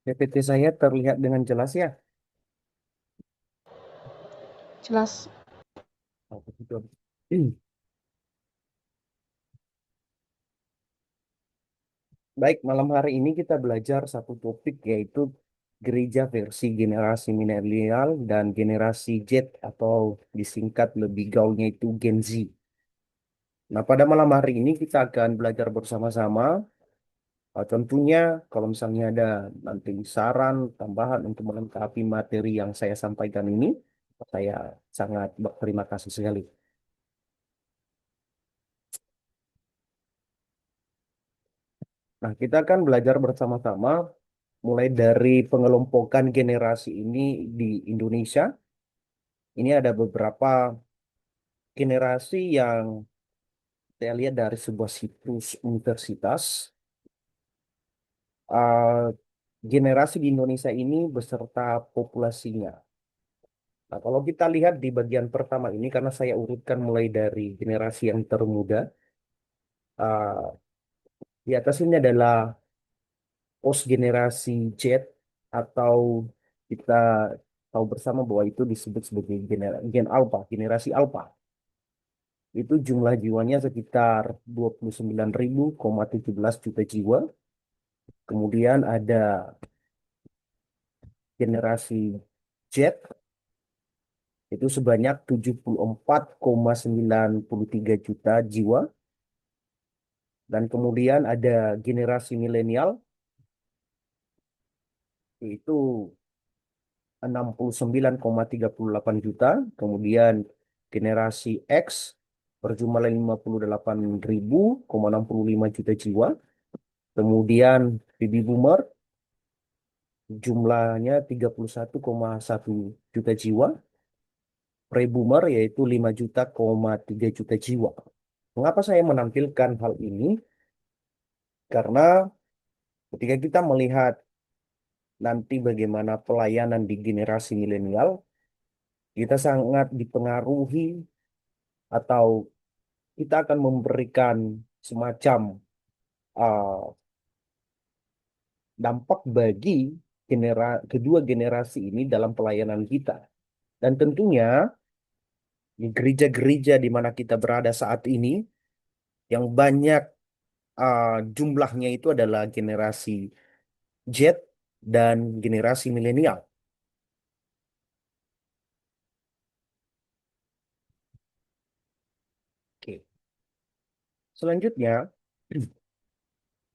PPT saya terlihat dengan jelas ya. Jelas. Oh, betul. Baik, malam hari ini kita belajar satu topik yaitu gereja versi generasi milenial dan generasi Z atau disingkat lebih gaulnya itu Gen Z. Nah, pada malam hari ini kita akan belajar bersama-sama. Tentunya kalau misalnya ada nanti saran tambahan untuk melengkapi materi yang saya sampaikan ini, saya sangat berterima kasih sekali. Nah, kita akan belajar bersama-sama mulai dari pengelompokan generasi ini di Indonesia. Ini ada beberapa generasi yang saya lihat dari sebuah situs universitas. eh, Generasi di Indonesia ini beserta populasinya. Nah, kalau kita lihat di bagian pertama ini, karena saya urutkan mulai dari generasi yang termuda, eh, di atas ini adalah post generasi Z atau kita tahu bersama bahwa itu disebut sebagai gen alpha, generasi alpha. Itu jumlah jiwanya sekitar 29.017 juta jiwa. Kemudian ada generasi Z itu sebanyak 74,93 juta jiwa. Dan kemudian ada generasi milenial itu 69,38 juta. Kemudian generasi X berjumlah 58.065 juta jiwa. Kemudian baby boomer jumlahnya 31,1 juta jiwa. Pre-boomer yaitu 5,3 juta jiwa. Mengapa saya menampilkan hal ini? Karena ketika kita melihat nanti bagaimana pelayanan di generasi milenial, kita sangat dipengaruhi atau kita akan memberikan semacam uh, dampak bagi kedua generasi ini dalam pelayanan kita. Dan tentunya di gereja-gereja di mana kita berada saat ini, yang banyak jumlahnya itu adalah generasi Z dan generasi milenial. Oke. Selanjutnya,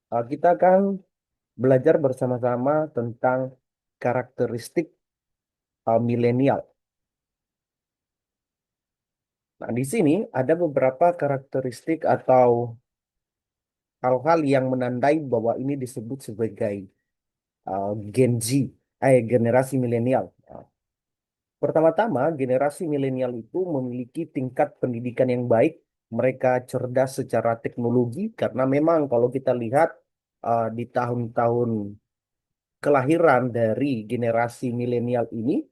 kita akan belajar bersama-sama tentang karakteristik milenial. Nah, di sini ada beberapa karakteristik atau hal-hal yang menandai bahwa ini disebut sebagai Gen Z, generasi milenial. Nah, pertama-tama, generasi milenial itu memiliki tingkat pendidikan yang baik. Mereka cerdas secara teknologi karena memang kalau kita lihat di tahun-tahun kelahiran dari generasi milenial ini,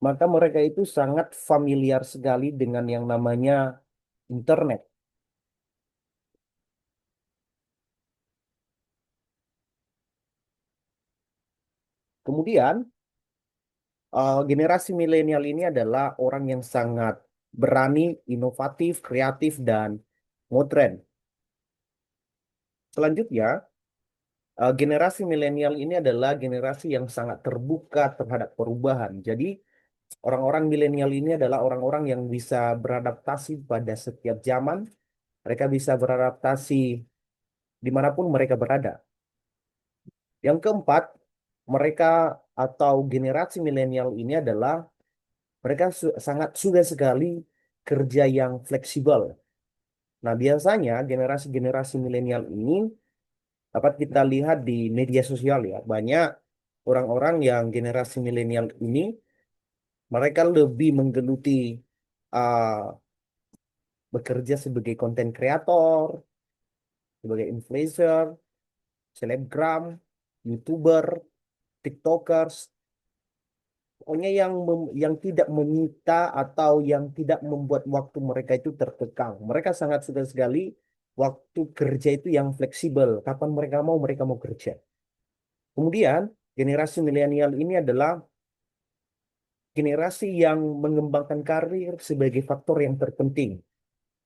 maka mereka itu sangat familiar sekali dengan yang namanya internet. Kemudian, generasi milenial ini adalah orang yang sangat berani, inovatif, kreatif, dan modern. Selanjutnya, generasi milenial ini adalah generasi yang sangat terbuka terhadap perubahan. Jadi, orang-orang milenial ini adalah orang-orang yang bisa beradaptasi pada setiap zaman. Mereka bisa beradaptasi dimanapun mereka berada. Yang keempat, mereka atau generasi milenial ini adalah mereka sangat suka sekali kerja yang fleksibel. Nah, biasanya generasi-generasi milenial ini dapat kita lihat di media sosial ya. Banyak orang-orang yang generasi milenial ini mereka lebih menggeluti uh, bekerja sebagai konten kreator, sebagai influencer, selebgram, YouTuber, TikTokers. Pokoknya yang tidak menyita atau yang tidak membuat waktu mereka itu terkekang. Mereka sangat suka sekali waktu kerja itu yang fleksibel. Kapan mereka mau kerja. Kemudian generasi milenial ini adalah generasi yang mengembangkan karir sebagai faktor yang terpenting.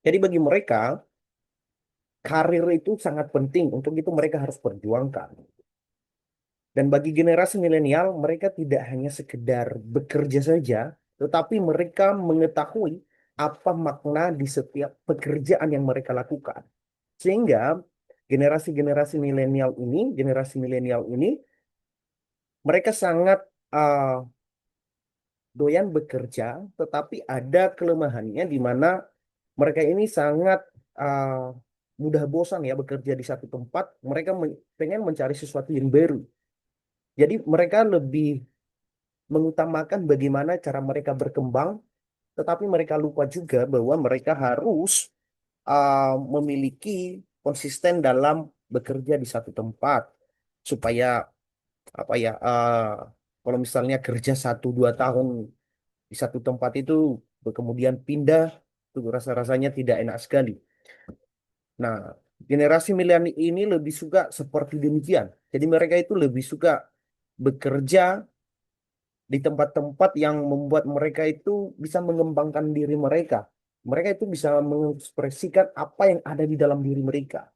Jadi bagi mereka, karir itu sangat penting. Untuk itu mereka harus perjuangkan. Dan bagi generasi milenial, mereka tidak hanya sekedar bekerja saja, tetapi mereka mengetahui apa makna di setiap pekerjaan yang mereka lakukan. Sehingga generasi milenial ini, mereka sangat uh, doyan bekerja, tetapi ada kelemahannya di mana mereka ini sangat mudah bosan ya bekerja di satu tempat. Mereka pengen mencari sesuatu yang baru. Jadi mereka lebih mengutamakan bagaimana cara mereka berkembang, tetapi mereka lupa juga bahwa mereka harus memiliki konsisten dalam bekerja di satu tempat supaya apa ya kalau misalnya kerja 1 2 tahun di satu tempat itu kemudian pindah itu rasa-rasanya tidak enak sekali. Nah, generasi milenial ini lebih suka seperti demikian. Jadi mereka itu lebih suka bekerja di tempat-tempat yang membuat mereka itu bisa mengembangkan diri mereka. Mereka itu bisa mengekspresikan apa yang ada di dalam diri mereka.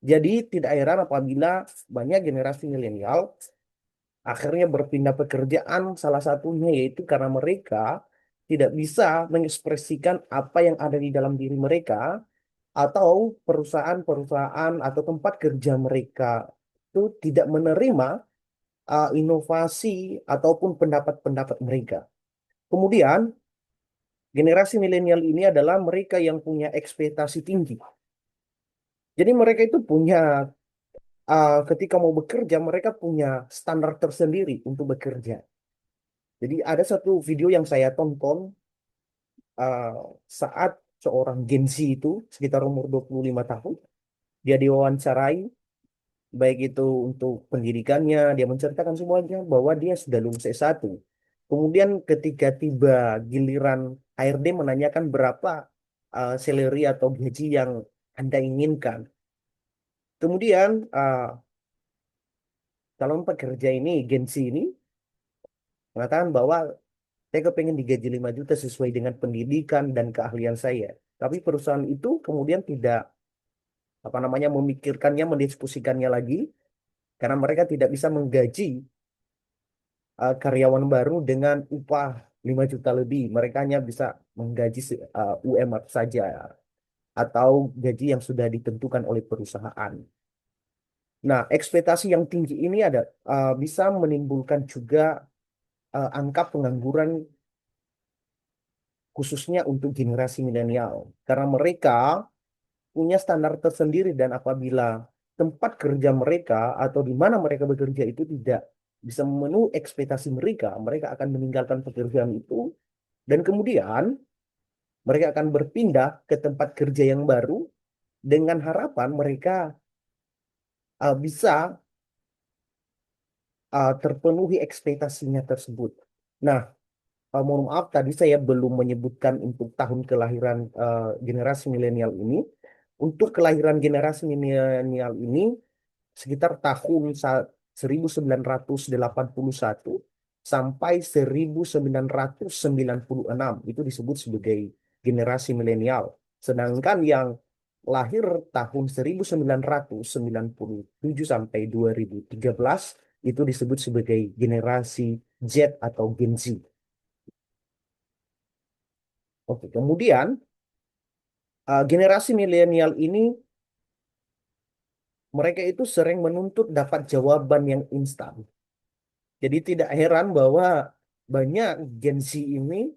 Jadi tidak heran apabila banyak generasi milenial akhirnya berpindah pekerjaan, salah satunya yaitu karena mereka tidak bisa mengekspresikan apa yang ada di dalam diri mereka atau perusahaan-perusahaan atau tempat kerja mereka itu tidak menerima inovasi ataupun pendapat-pendapat mereka. Kemudian, generasi milenial ini adalah mereka yang punya ekspektasi tinggi. Jadi mereka itu punya ketika mau bekerja mereka punya standar tersendiri untuk bekerja. Jadi ada satu video yang saya tonton uh, saat seorang Gen Z itu sekitar umur 25 tahun dia diwawancarai baik itu untuk pendidikannya dia menceritakan semuanya bahwa dia sudah lulus S1. Kemudian ketika tiba giliran HRD menanyakan berapa salary atau gaji yang Anda inginkan. Kemudian calon pekerja ini Gen Z ini mengatakan bahwa saya kepengen digaji 5 juta sesuai dengan pendidikan dan keahlian saya. Tapi perusahaan itu kemudian tidak apa namanya memikirkannya, mendiskusikannya lagi karena mereka tidak bisa menggaji karyawan baru dengan upah 5 juta lebih. Mereka hanya bisa menggaji UMR saja atau gaji yang sudah ditentukan oleh perusahaan. Nah, ekspektasi yang tinggi ini bisa menimbulkan juga angka pengangguran khususnya untuk generasi milenial. Karena mereka punya standar tersendiri dan apabila tempat kerja mereka atau di mana mereka bekerja itu tidak bisa memenuhi ekspektasi mereka, mereka akan meninggalkan pekerjaan itu dan kemudian mereka akan berpindah ke tempat kerja yang baru dengan harapan mereka bisa terpenuhi ekspektasinya tersebut. Nah, mohon maaf tadi saya belum menyebutkan untuk tahun kelahiran generasi milenial ini. Untuk kelahiran generasi milenial ini sekitar tahun 1981 sampai 1996 itu disebut sebagai generasi milenial. Sedangkan yang lahir tahun 1997 sampai 2013 itu disebut sebagai generasi Z atau Gen Z. Oke, kemudian generasi milenial ini mereka itu sering menuntut dapat jawaban yang instan. Jadi tidak heran bahwa banyak Gen Z ini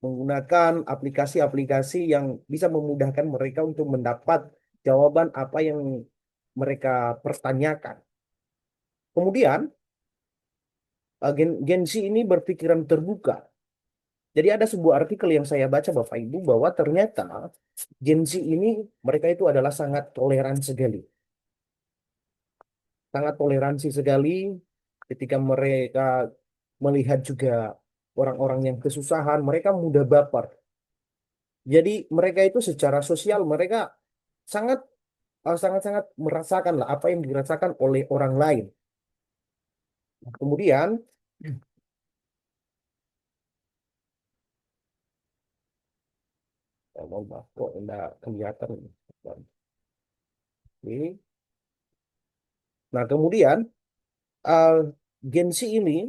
menggunakan aplikasi-aplikasi yang bisa memudahkan mereka untuk mendapat jawaban apa yang mereka pertanyakan. Kemudian Gen Z ini berpikiran terbuka. Jadi ada sebuah artikel yang saya baca Bapak Ibu bahwa ternyata Gen Z ini mereka itu adalah sangat toleran sekali. Sangat toleransi sekali ketika mereka melihat juga orang-orang yang kesusahan, mereka mudah baper. Jadi mereka itu secara sosial mereka sangat sangat-sangat merasakan lah apa yang dirasakan oleh orang lain. Kemudian, mohon maaf kok enggak kelihatan. Oke. Nah, kemudian uh, Gen Z ini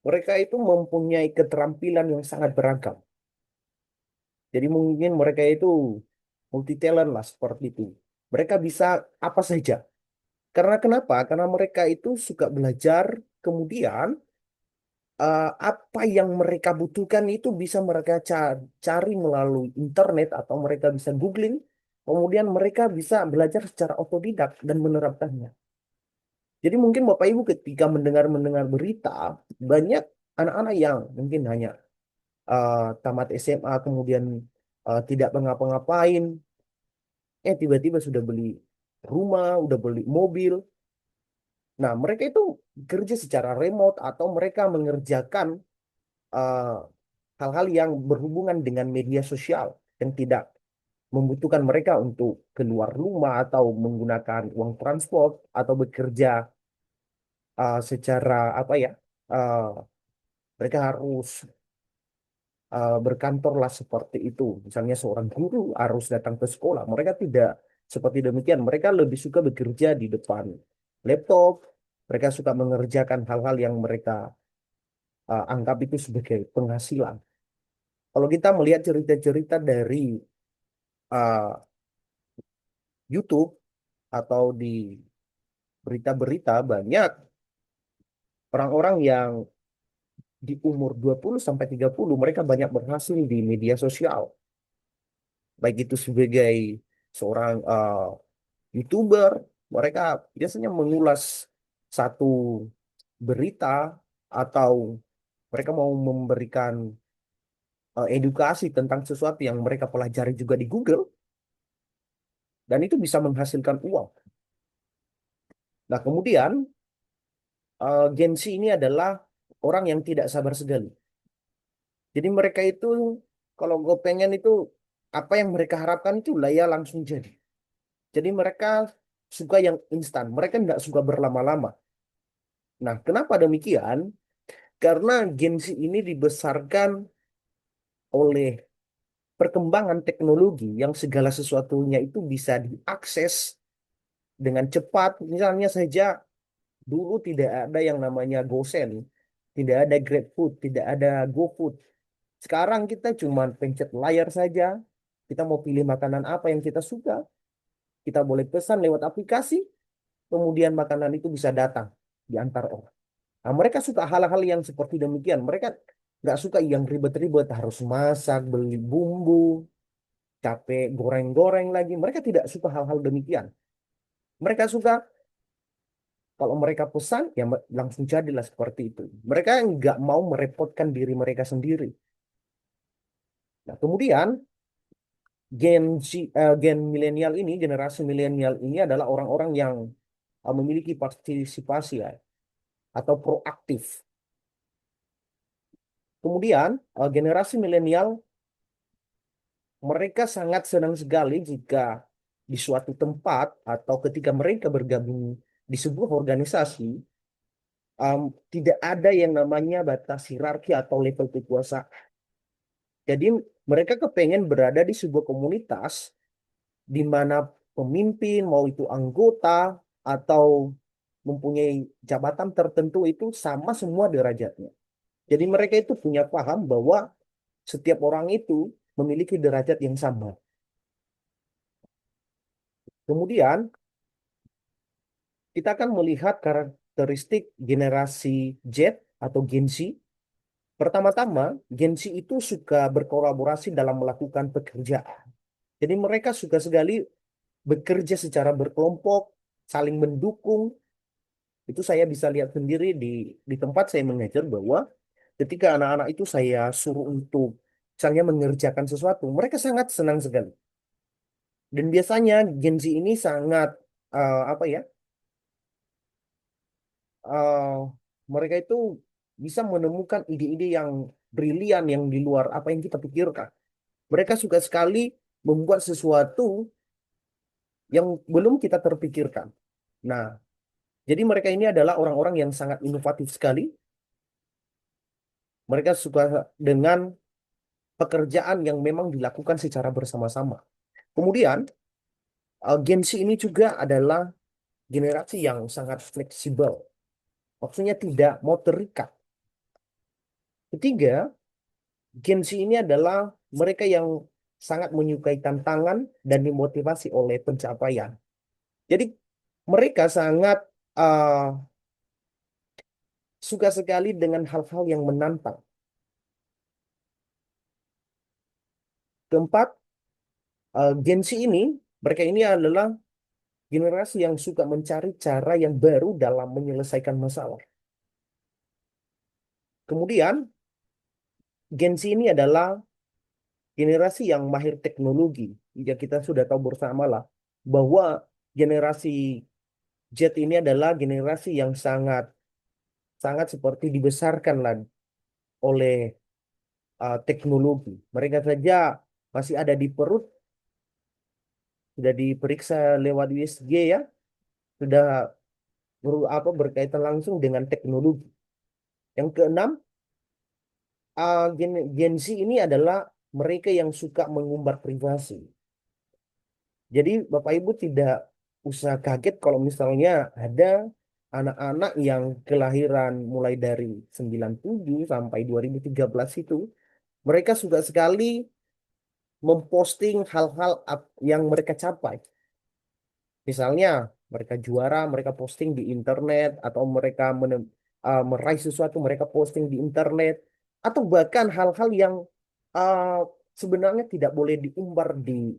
mereka itu mempunyai keterampilan yang sangat beragam. Jadi mungkin mereka itu multi talent lah seperti itu. Mereka bisa apa saja. Karena kenapa? Karena mereka itu suka belajar, kemudian apa yang mereka butuhkan itu bisa mereka cari melalui internet atau mereka bisa googling. Kemudian mereka bisa belajar secara otodidak dan menerapkannya. Jadi mungkin Bapak Ibu ketika mendengar-mendengar berita, banyak anak-anak yang mungkin hanya tamat SMA kemudian tidak mengapa-ngapain, tiba-tiba sudah beli rumah, udah beli mobil. Nah, mereka itu kerja secara remote atau mereka mengerjakan eh, hal-hal yang berhubungan dengan media sosial yang tidak membutuhkan mereka untuk keluar rumah atau menggunakan uang transport atau bekerja secara apa ya? eh, Mereka harus berkantor lah seperti itu. Misalnya seorang guru harus datang ke sekolah. Mereka tidak seperti demikian. Mereka lebih suka bekerja di depan laptop. Mereka suka mengerjakan hal-hal yang mereka anggap itu sebagai penghasilan. Kalau kita melihat cerita-cerita dari uh, YouTube atau di berita-berita, banyak orang-orang yang di umur 20 sampai 30 mereka banyak berhasil di media sosial. Baik itu sebagai seorang YouTuber, mereka biasanya mengulas satu berita atau mereka mau memberikan edukasi tentang sesuatu yang mereka pelajari juga di Google dan itu bisa menghasilkan uang. Nah, kemudian Gen Z ini adalah orang yang tidak sabar sekali. Jadi mereka itu kalau gue pengen itu apa yang mereka harapkan itu lah ya langsung jadi. Jadi mereka suka yang instan. Mereka nggak suka berlama-lama. Nah, kenapa demikian? Karena Gen Z ini dibesarkan oleh perkembangan teknologi yang segala sesuatunya itu bisa diakses dengan cepat. Misalnya saja dulu tidak ada yang namanya GoSend, tidak ada GrabFood, tidak ada GoFood. Sekarang kita cuma pencet layar saja. Kita mau pilih makanan apa yang kita suka, kita boleh pesan lewat aplikasi, kemudian makanan itu bisa datang diantar orang. Nah, mereka suka hal-hal yang seperti demikian. Mereka nggak suka yang ribet-ribet, harus masak, beli bumbu, capek goreng-goreng lagi. Mereka tidak suka hal-hal demikian. Mereka suka kalau mereka pesan, ya langsung jadilah seperti itu. Mereka nggak mau merepotkan diri mereka sendiri. Nah, kemudian Gen milenial ini, generasi milenial ini adalah orang-orang yang memiliki partisipasi ya, atau proaktif. Kemudian generasi milenial mereka sangat senang sekali jika di suatu tempat atau ketika mereka bergabung di sebuah organisasi, um, tidak ada yang namanya batas hierarki atau level kekuasaan. Jadi mereka kepengen berada di sebuah komunitas di mana pemimpin, mau itu anggota atau mempunyai jabatan tertentu itu sama semua derajatnya. Jadi mereka itu punya paham bahwa setiap orang itu memiliki derajat yang sama. Kemudian kita akan melihat karakteristik generasi Z atau Gen Z. Pertama-tama, Gen Z itu suka berkolaborasi dalam melakukan pekerjaan. Jadi mereka suka sekali bekerja secara berkelompok, saling mendukung. Itu saya bisa lihat sendiri di tempat saya mengajar bahwa ketika anak-anak itu saya suruh untuk misalnya mengerjakan sesuatu, mereka sangat senang sekali. Dan biasanya Gen Z ini sangat apa ya? eh, Mereka itu bisa menemukan ide-ide yang brilian yang di luar apa yang kita pikirkan. Mereka suka sekali membuat sesuatu yang belum kita terpikirkan. Nah, Jadi mereka ini adalah orang-orang yang sangat inovatif sekali. Mereka suka dengan pekerjaan yang memang dilakukan secara bersama-sama. Kemudian, Gen Z ini juga adalah generasi yang sangat fleksibel. Maksudnya tidak mau terikat. Ketiga, Gen Z ini adalah mereka yang sangat menyukai tantangan dan dimotivasi oleh pencapaian. Jadi mereka sangat uh, suka sekali dengan hal-hal yang menantang. Keempat, Gen Z ini, mereka ini adalah generasi yang suka mencari cara yang baru dalam menyelesaikan masalah. Kemudian, Gen Z ini adalah generasi yang mahir teknologi. Ya kita sudah tahu bersama lah bahwa generasi Z ini adalah generasi yang sangat sangat seperti dibesarkan lah oleh teknologi. Mereka saja masih ada di perut, sudah diperiksa lewat USG ya, sudah berkaitan langsung dengan teknologi. Yang keenam, Gen Z ini adalah mereka yang suka mengumbar privasi. Jadi Bapak Ibu tidak usah kaget kalau misalnya ada anak-anak yang kelahiran mulai dari 97 sampai 2013 itu, mereka suka sekali memposting hal-hal yang mereka capai. Misalnya mereka juara, mereka posting di internet, atau mereka meraih sesuatu, mereka posting di internet, atau bahkan hal-hal yang uh, sebenarnya tidak boleh diumbar di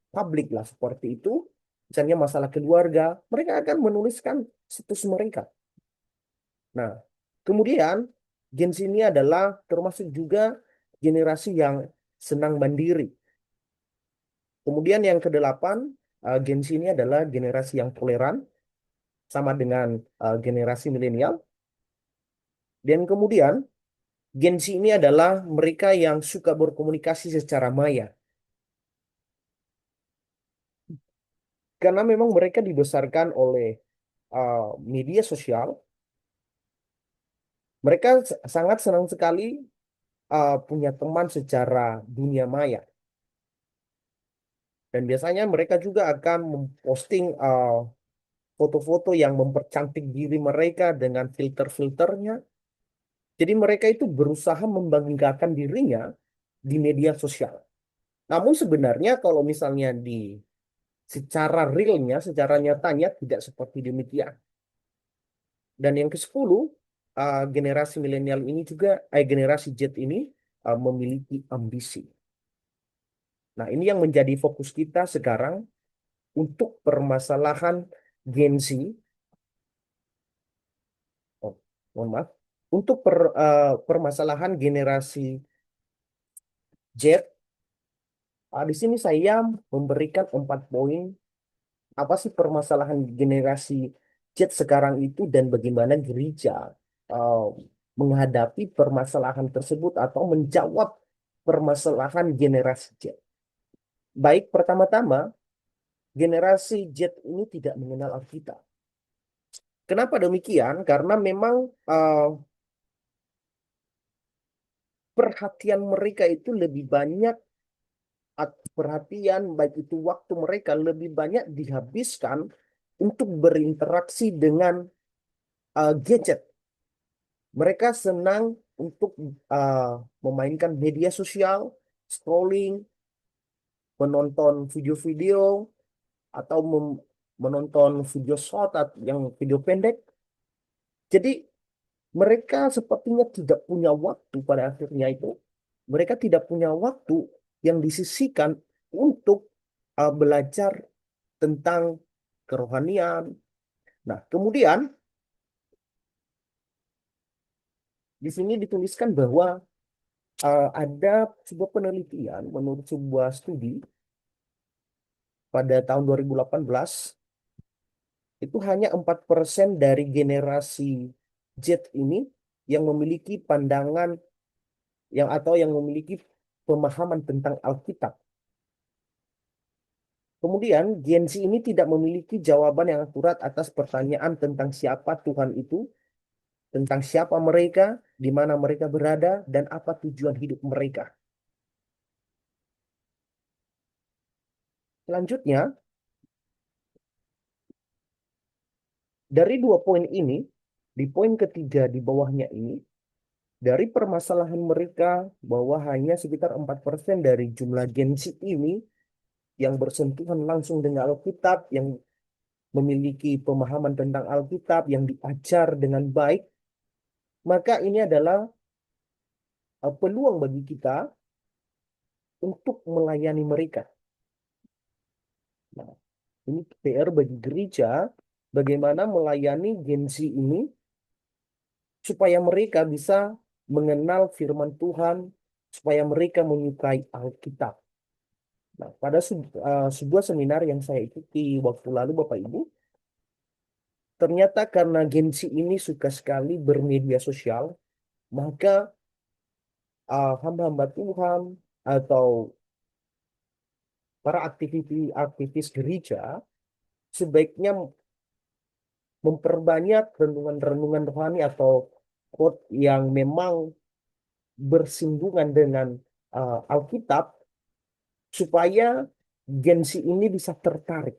publik lah seperti itu. Misalnya masalah keluarga, mereka akan menuliskan situs mereka. Nah, kemudian Gen Z ini adalah termasuk juga generasi yang senang mandiri. Kemudian yang kedelapan, Gen Z ini adalah generasi yang toleran, sama dengan generasi milenial. Dan kemudian Gen Z ini adalah mereka yang suka berkomunikasi secara maya. Karena memang mereka dibesarkan oleh media sosial, mereka sangat senang sekali punya teman secara dunia maya. Dan biasanya mereka juga akan memposting foto-foto yang mempercantik diri mereka dengan filter-filternya. Jadi mereka itu berusaha membanggakan dirinya di media sosial. Namun sebenarnya kalau misalnya secara realnya, secara nyatanya tidak seperti demikian. Dan yang ke-10, generasi milenial ini juga, generasi Z ini memiliki ambisi. Nah, ini yang menjadi fokus kita sekarang untuk permasalahan Gen Z. Oh, mohon maaf. Untuk permasalahan generasi Z, di sini saya memberikan 4 poin. Apa sih permasalahan generasi Z sekarang itu dan bagaimana gereja uh, menghadapi permasalahan tersebut atau menjawab permasalahan generasi Z. Baik, pertama-tama, generasi Z ini tidak mengenal Alkitab. Kenapa demikian? Karena memang perhatian mereka itu lebih banyak, perhatian baik itu waktu mereka lebih banyak dihabiskan untuk berinteraksi dengan gadget. Mereka senang untuk uh, memainkan media sosial, scrolling, menonton video-video, atau menonton video short atau yang video pendek. Jadi mereka sepertinya tidak punya waktu pada akhirnya itu. Mereka tidak punya waktu yang disisihkan untuk belajar tentang kerohanian. Nah, kemudian di sini dituliskan bahwa ada sebuah penelitian menurut sebuah studi pada tahun 2018, itu hanya 4% dari generasi Z ini yang memiliki pandangan yang memiliki pemahaman tentang Alkitab. Kemudian, Gen Z ini tidak memiliki jawaban yang akurat atas pertanyaan tentang siapa Tuhan itu, tentang siapa mereka, di mana mereka berada, dan apa tujuan hidup mereka. Selanjutnya, dari dua poin ini, di poin ketiga di bawahnya ini, dari permasalahan mereka bahwa hanya sekitar 4% dari jumlah Gen Z ini yang bersentuhan langsung dengan Alkitab, yang memiliki pemahaman tentang Alkitab, yang diajar dengan baik, maka ini adalah peluang bagi kita untuk melayani mereka. Nah, ini PR bagi gereja, bagaimana melayani Gen Z ini supaya mereka bisa mengenal firman Tuhan, supaya mereka menyukai Alkitab. Nah, pada sebuah seminar yang saya ikuti waktu lalu, Bapak Ibu, ternyata karena Gen Z ini suka sekali bermedia sosial, maka hamba-hamba Tuhan atau para aktivis gereja sebaiknya memperbanyak renungan-renungan rohani atau quote yang memang bersinggungan dengan Alkitab supaya Gen Z ini bisa tertarik.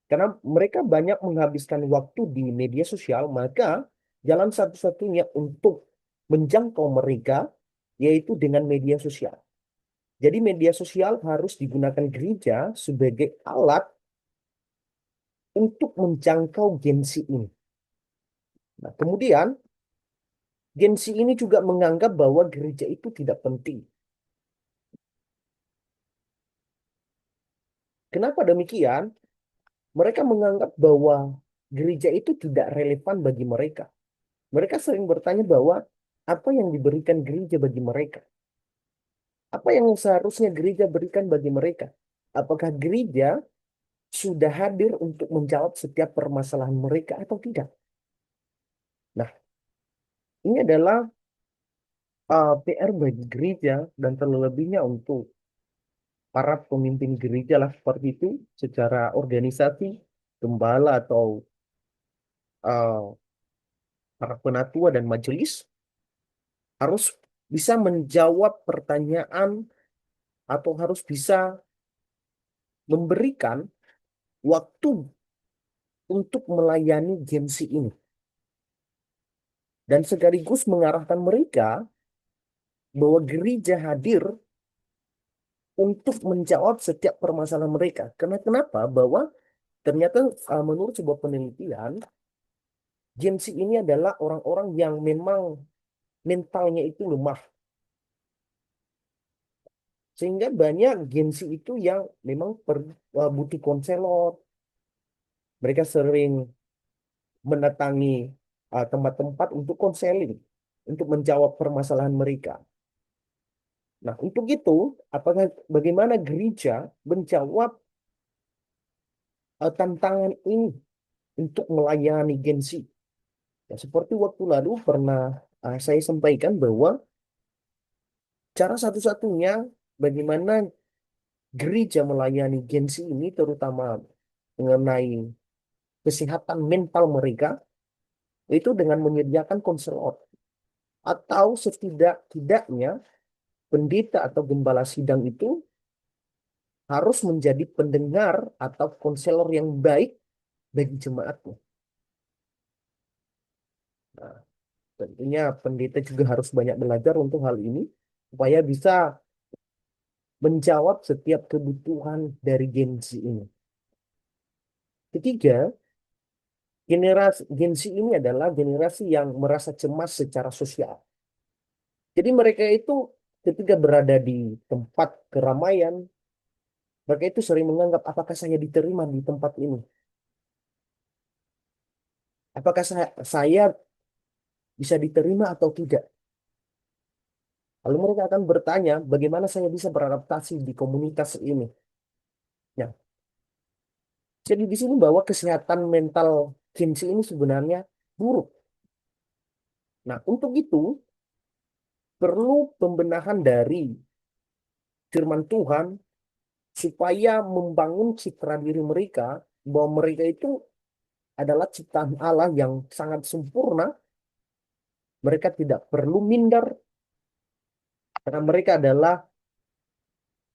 Karena mereka banyak menghabiskan waktu di media sosial, maka jalan satu-satunya untuk menjangkau mereka yaitu dengan media sosial. Jadi media sosial harus digunakan gereja sebagai alat untuk menjangkau Gen Z ini. Nah, kemudian Gen Z ini juga menganggap bahwa gereja itu tidak penting. Kenapa demikian? Mereka menganggap bahwa gereja itu tidak relevan bagi mereka. Mereka sering bertanya bahwa apa yang diberikan gereja bagi mereka? Apa yang seharusnya gereja berikan bagi mereka? Apakah gereja sudah hadir untuk menjawab setiap permasalahan mereka atau tidak? Nah, ini adalah PR bagi gereja dan terlebihnya untuk para pemimpin gereja lah seperti itu secara organisasi, gembala atau uh, para penatua dan majelis harus bisa menjawab pertanyaan atau harus bisa memberikan waktu untuk melayani Gen Z ini dan sekaligus mengarahkan mereka bahwa gereja hadir untuk menjawab setiap permasalahan mereka. Karena kenapa? Bahwa ternyata menurut sebuah penelitian, Gen Z ini adalah orang-orang yang memang mentalnya itu lemah. Sehingga banyak Gen Z itu yang memang butuh konselor. Mereka sering mendatangi tempat-tempat untuk konseling, untuk menjawab permasalahan mereka. Nah, untuk itu, bagaimana gereja menjawab tantangan ini untuk melayani Gen Z? Ya, seperti waktu lalu pernah saya sampaikan bahwa cara satu-satunya bagaimana gereja melayani Gen Z ini, terutama mengenai kesehatan mental mereka, itu dengan menyediakan konselor atau setidak-tidaknya pendeta atau gembala sidang itu harus menjadi pendengar atau konselor yang baik bagi jemaatnya. Nah, tentunya pendeta juga harus banyak belajar untuk hal ini supaya bisa menjawab setiap kebutuhan dari Gen Z ini. Ketiga, generasi Gen Z ini adalah generasi yang merasa cemas secara sosial. Jadi mereka itu ketika berada di tempat keramaian, mereka itu sering menganggap apakah saya diterima di tempat ini? Apakah saya bisa diterima atau tidak? Lalu mereka akan bertanya, bagaimana saya bisa beradaptasi di komunitas ini? Nah, jadi di sini bahwa kesehatan mental Gen Z ini sebenarnya buruk. Nah, untuk itu perlu pembenahan dari firman Tuhan supaya membangun citra diri mereka bahwa mereka itu adalah ciptaan Allah yang sangat sempurna. Mereka tidak perlu minder karena mereka adalah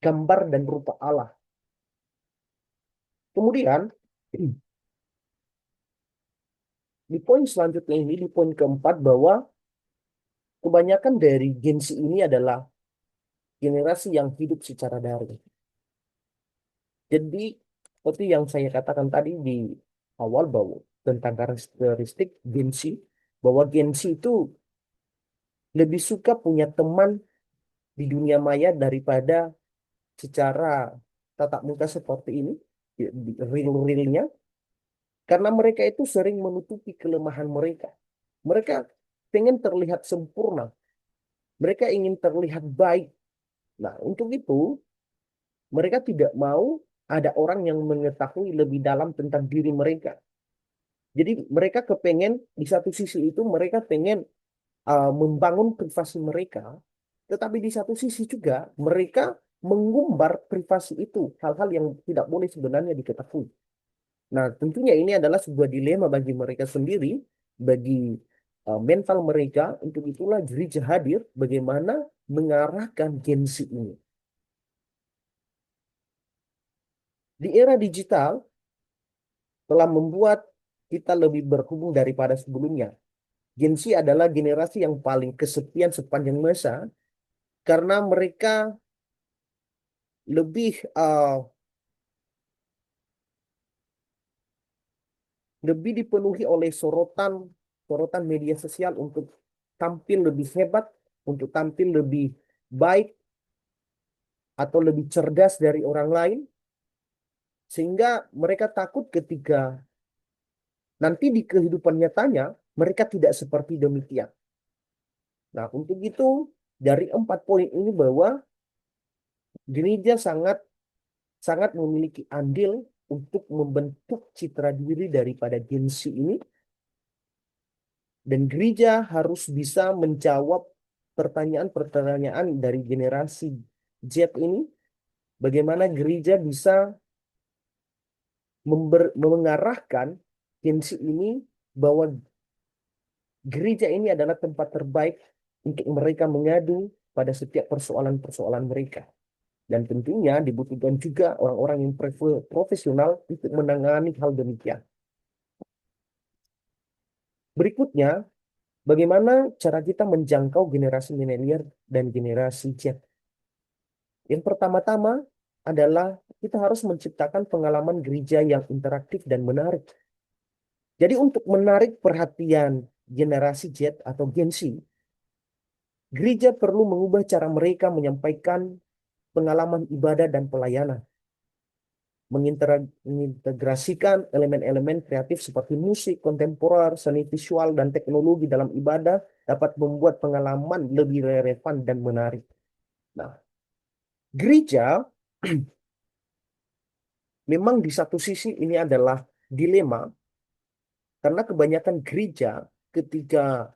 gambar dan rupa Allah. Kemudian di poin selanjutnya ini, di poin keempat, bahwa kebanyakan dari Gen Z ini adalah generasi yang hidup secara daring. Jadi, seperti yang saya katakan tadi di awal bahwa tentang karakteristik Gen Z, bahwa Gen Z itu lebih suka punya teman di dunia maya daripada secara tatap muka seperti ini, di real-realnya, karena mereka itu sering menutupi kelemahan mereka. Mereka pengen terlihat sempurna, mereka ingin terlihat baik. Nah, untuk itu, mereka tidak mau ada orang yang mengetahui lebih dalam tentang diri mereka. Jadi mereka kepengen di satu sisi itu mereka pengen membangun privasi mereka, tetapi di satu sisi juga mereka mengumbar privasi itu, hal-hal yang tidak boleh sebenarnya diketahui. Nah, tentunya ini adalah sebuah dilema bagi mereka sendiri, bagi mental mereka. Untuk itulah gereja hadir bagaimana mengarahkan Gen Z ini. Di era digital telah membuat kita lebih berhubung daripada sebelumnya. Gen Z adalah generasi yang paling kesepian sepanjang masa karena mereka lebih lebih dipenuhi oleh sorotan sorotan media sosial untuk tampil lebih hebat, untuk tampil lebih baik atau lebih cerdas dari orang lain, sehingga mereka takut ketika nanti di kehidupan nyatanya mereka tidak seperti demikian. Nah, untuk itu dari 4 poin ini bahwa gereja sangat sangat memiliki andil untuk membentuk citra diri daripada Gen Z ini, dan gereja harus bisa menjawab pertanyaan-pertanyaan dari generasi Z ini. Bagaimana gereja bisa mengarahkan Gen Z ini bahwa gereja ini adalah tempat terbaik untuk mereka mengadu pada setiap persoalan-persoalan mereka. Dan tentunya dibutuhkan juga orang-orang yang profesional untuk menangani hal demikian. Berikutnya, bagaimana cara kita menjangkau generasi milenial dan generasi Z? Yang pertama-tama adalah kita harus menciptakan pengalaman gereja yang interaktif dan menarik. Jadi untuk menarik perhatian generasi Z atau Gen Z, gereja perlu mengubah cara mereka menyampaikan pengalaman ibadah dan pelayanan, mengintegrasikan elemen-elemen kreatif seperti musik, kontemporer, seni visual, dan teknologi dalam ibadah dapat membuat pengalaman lebih relevan dan menarik. Nah, gereja memang di satu sisi ini adalah dilema, karena kebanyakan gereja ketika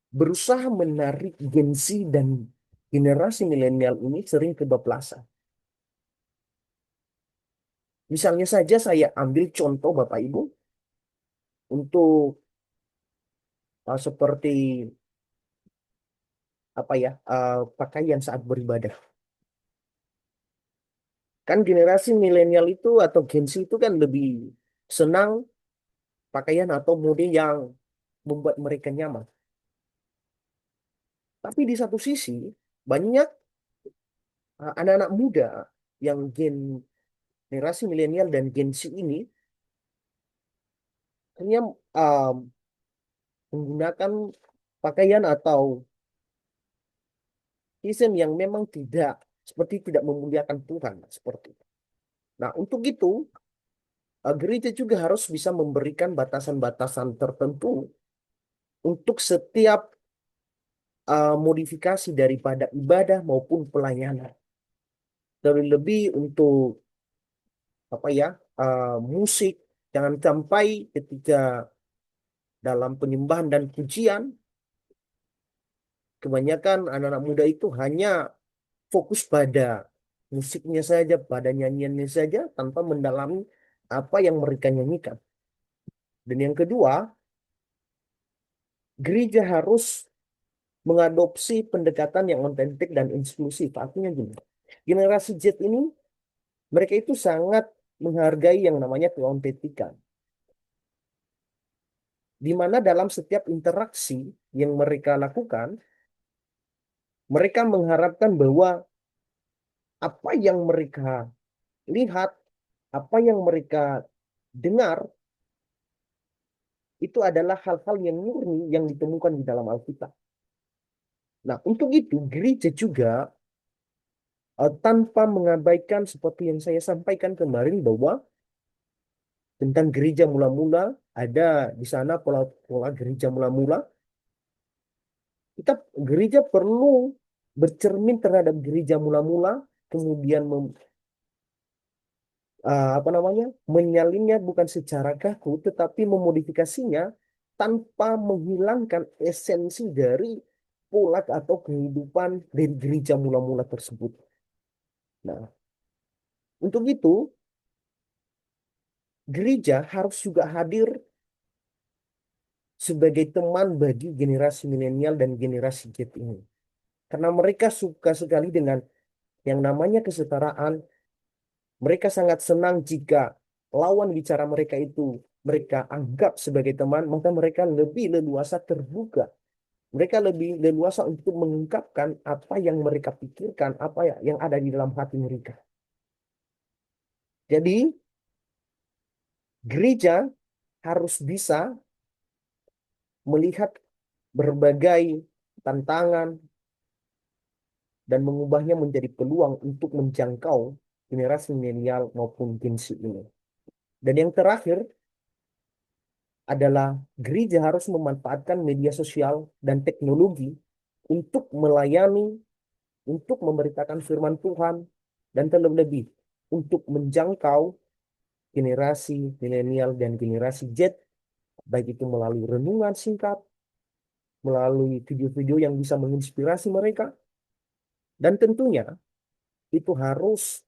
berusaha menarik Gen Z dan generasi milenial ini sering kebablasan. Misalnya saja saya ambil contoh Bapak Ibu untuk seperti apa ya, pakaian saat beribadah. Kan generasi milenial itu atau Gen Z itu kan lebih senang pakaian atau mode yang membuat mereka nyaman. Tapi di satu sisi banyak anak-anak muda yang generasi milenial dan Gen Z ini hanya uh, menggunakan pakaian atau fashion yang memang tidak seperti tidak memuliakan Tuhan seperti itu. Nah, untuk itu gereja juga harus bisa memberikan batasan-batasan tertentu untuk setiap modifikasi daripada ibadah maupun pelayanan. Terlebih untuk apa ya, musik, jangan sampai ketika dalam penyembahan dan pujian kebanyakan anak-anak muda itu hanya fokus pada musiknya saja, pada nyanyiannya saja, tanpa mendalami apa yang mereka nyanyikan. Dan yang kedua, gereja harus mengadopsi pendekatan yang otentik dan inklusif. Artinya gini, generasi Z ini, mereka itu sangat menghargai yang namanya keautentikan. Di mana dalam setiap interaksi yang mereka lakukan, mereka mengharapkan bahwa apa yang mereka lihat, apa yang mereka dengar, itu adalah hal-hal yang murni yang ditemukan di dalam Alkitab. Nah, untuk itu gereja juga tanpa mengabaikan seperti yang saya sampaikan kemarin bahwa tentang gereja mula-mula, ada di sana pola-pola gereja mula-mula, kita gereja perlu bercermin terhadap gereja mula-mula, kemudian apa namanya, menyalinnya bukan secara kaku, tetapi memodifikasinya tanpa menghilangkan esensi dari pola atau kehidupan dari gereja mula-mula tersebut. Nah, untuk itu gereja harus juga hadir sebagai teman bagi generasi milenial dan generasi Z ini. Karena mereka suka sekali dengan yang namanya kesetaraan. Mereka sangat senang jika lawan bicara mereka itu mereka anggap sebagai teman, maka mereka lebih leluasa terbuka. Mereka lebih leluasa untuk mengungkapkan apa yang mereka pikirkan, apa yang ada di dalam hati mereka. Jadi, gereja harus bisa melihat berbagai tantangan dan mengubahnya menjadi peluang untuk menjangkau generasi milenial maupun Gen Z ini. Dan yang terakhir adalah gereja harus memanfaatkan media sosial dan teknologi untuk melayani, untuk memberitakan firman Tuhan, dan terlebih untuk menjangkau generasi milenial dan generasi Z, baik itu melalui renungan singkat, melalui video-video yang bisa menginspirasi mereka, dan tentunya itu harus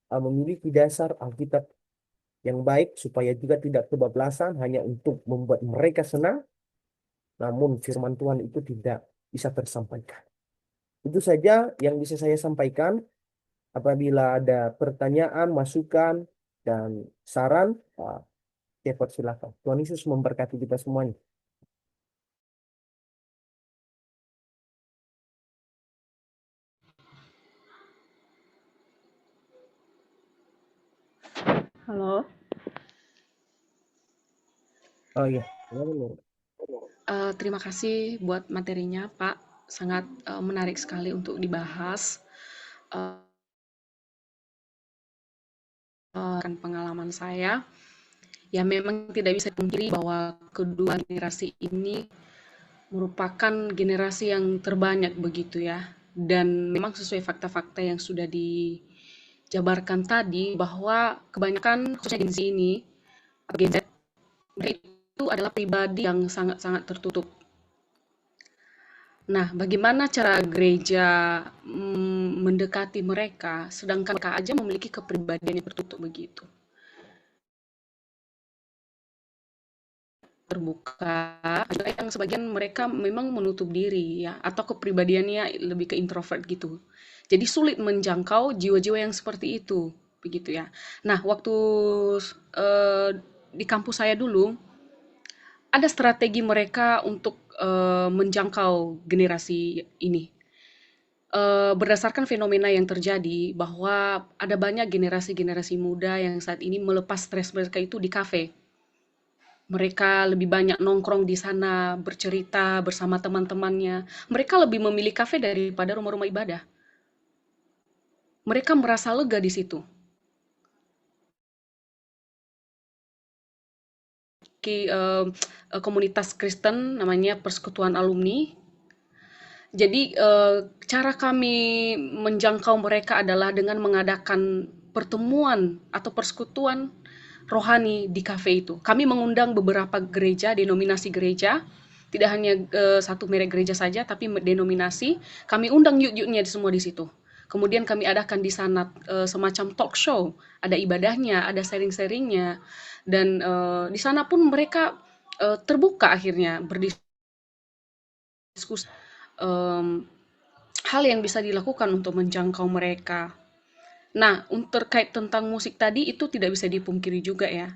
memiliki dasar Alkitab yang baik supaya juga tidak kebablasan hanya untuk membuat mereka senang, namun firman Tuhan itu tidak bisa tersampaikan. Itu saja yang bisa saya sampaikan. Apabila ada pertanyaan, masukan, dan saran, saya persilakan. Tuhan Yesus memberkati kita semuanya. Halo. Oh iya, benar. Terima kasih buat materinya, Pak. Sangat menarik sekali untuk dibahas. Eh, kan pengalaman saya, ya memang tidak bisa dipungkiri bahwa kedua generasi ini merupakan generasi yang terbanyak begitu ya. Dan memang sesuai fakta-fakta yang sudah dijabarkan tadi bahwa kebanyakan khususnya Gen Z ini, Gen Z, mereka itu adalah pribadi yang sangat-sangat tertutup. Nah, bagaimana cara gereja mendekati mereka, sedangkan mereka aja memiliki kepribadian yang tertutup begitu, terbuka. Ada yang sebagian mereka memang menutup diri ya, atau kepribadiannya lebih ke introvert gitu. Jadi sulit menjangkau jiwa-jiwa yang seperti itu, begitu ya. Nah, waktu eh, di kampus saya dulu, ada strategi mereka untuk menjangkau generasi ini. Berdasarkan fenomena yang terjadi bahwa ada banyak generasi-generasi muda yang saat ini melepas stres mereka itu di kafe. Mereka lebih banyak nongkrong di sana, bercerita bersama teman-temannya. Mereka lebih memilih kafe daripada rumah-rumah ibadah. Mereka merasa lega di situ. Komunitas Kristen namanya Persekutuan Alumni. Jadi cara kami menjangkau mereka adalah dengan mengadakan pertemuan atau persekutuan rohani di kafe itu. Kami mengundang beberapa gereja, denominasi gereja, tidak hanya satu merek gereja saja, tapi denominasi. Kami undang yud-yudnya semua di situ. Kemudian kami adakan di sana semacam talk show, ada ibadahnya, ada sharing-sharingnya, dan di sana pun mereka terbuka akhirnya berdiskusi em, hal yang bisa dilakukan untuk menjangkau mereka. Nah, terkait tentang musik tadi itu tidak bisa dipungkiri juga ya.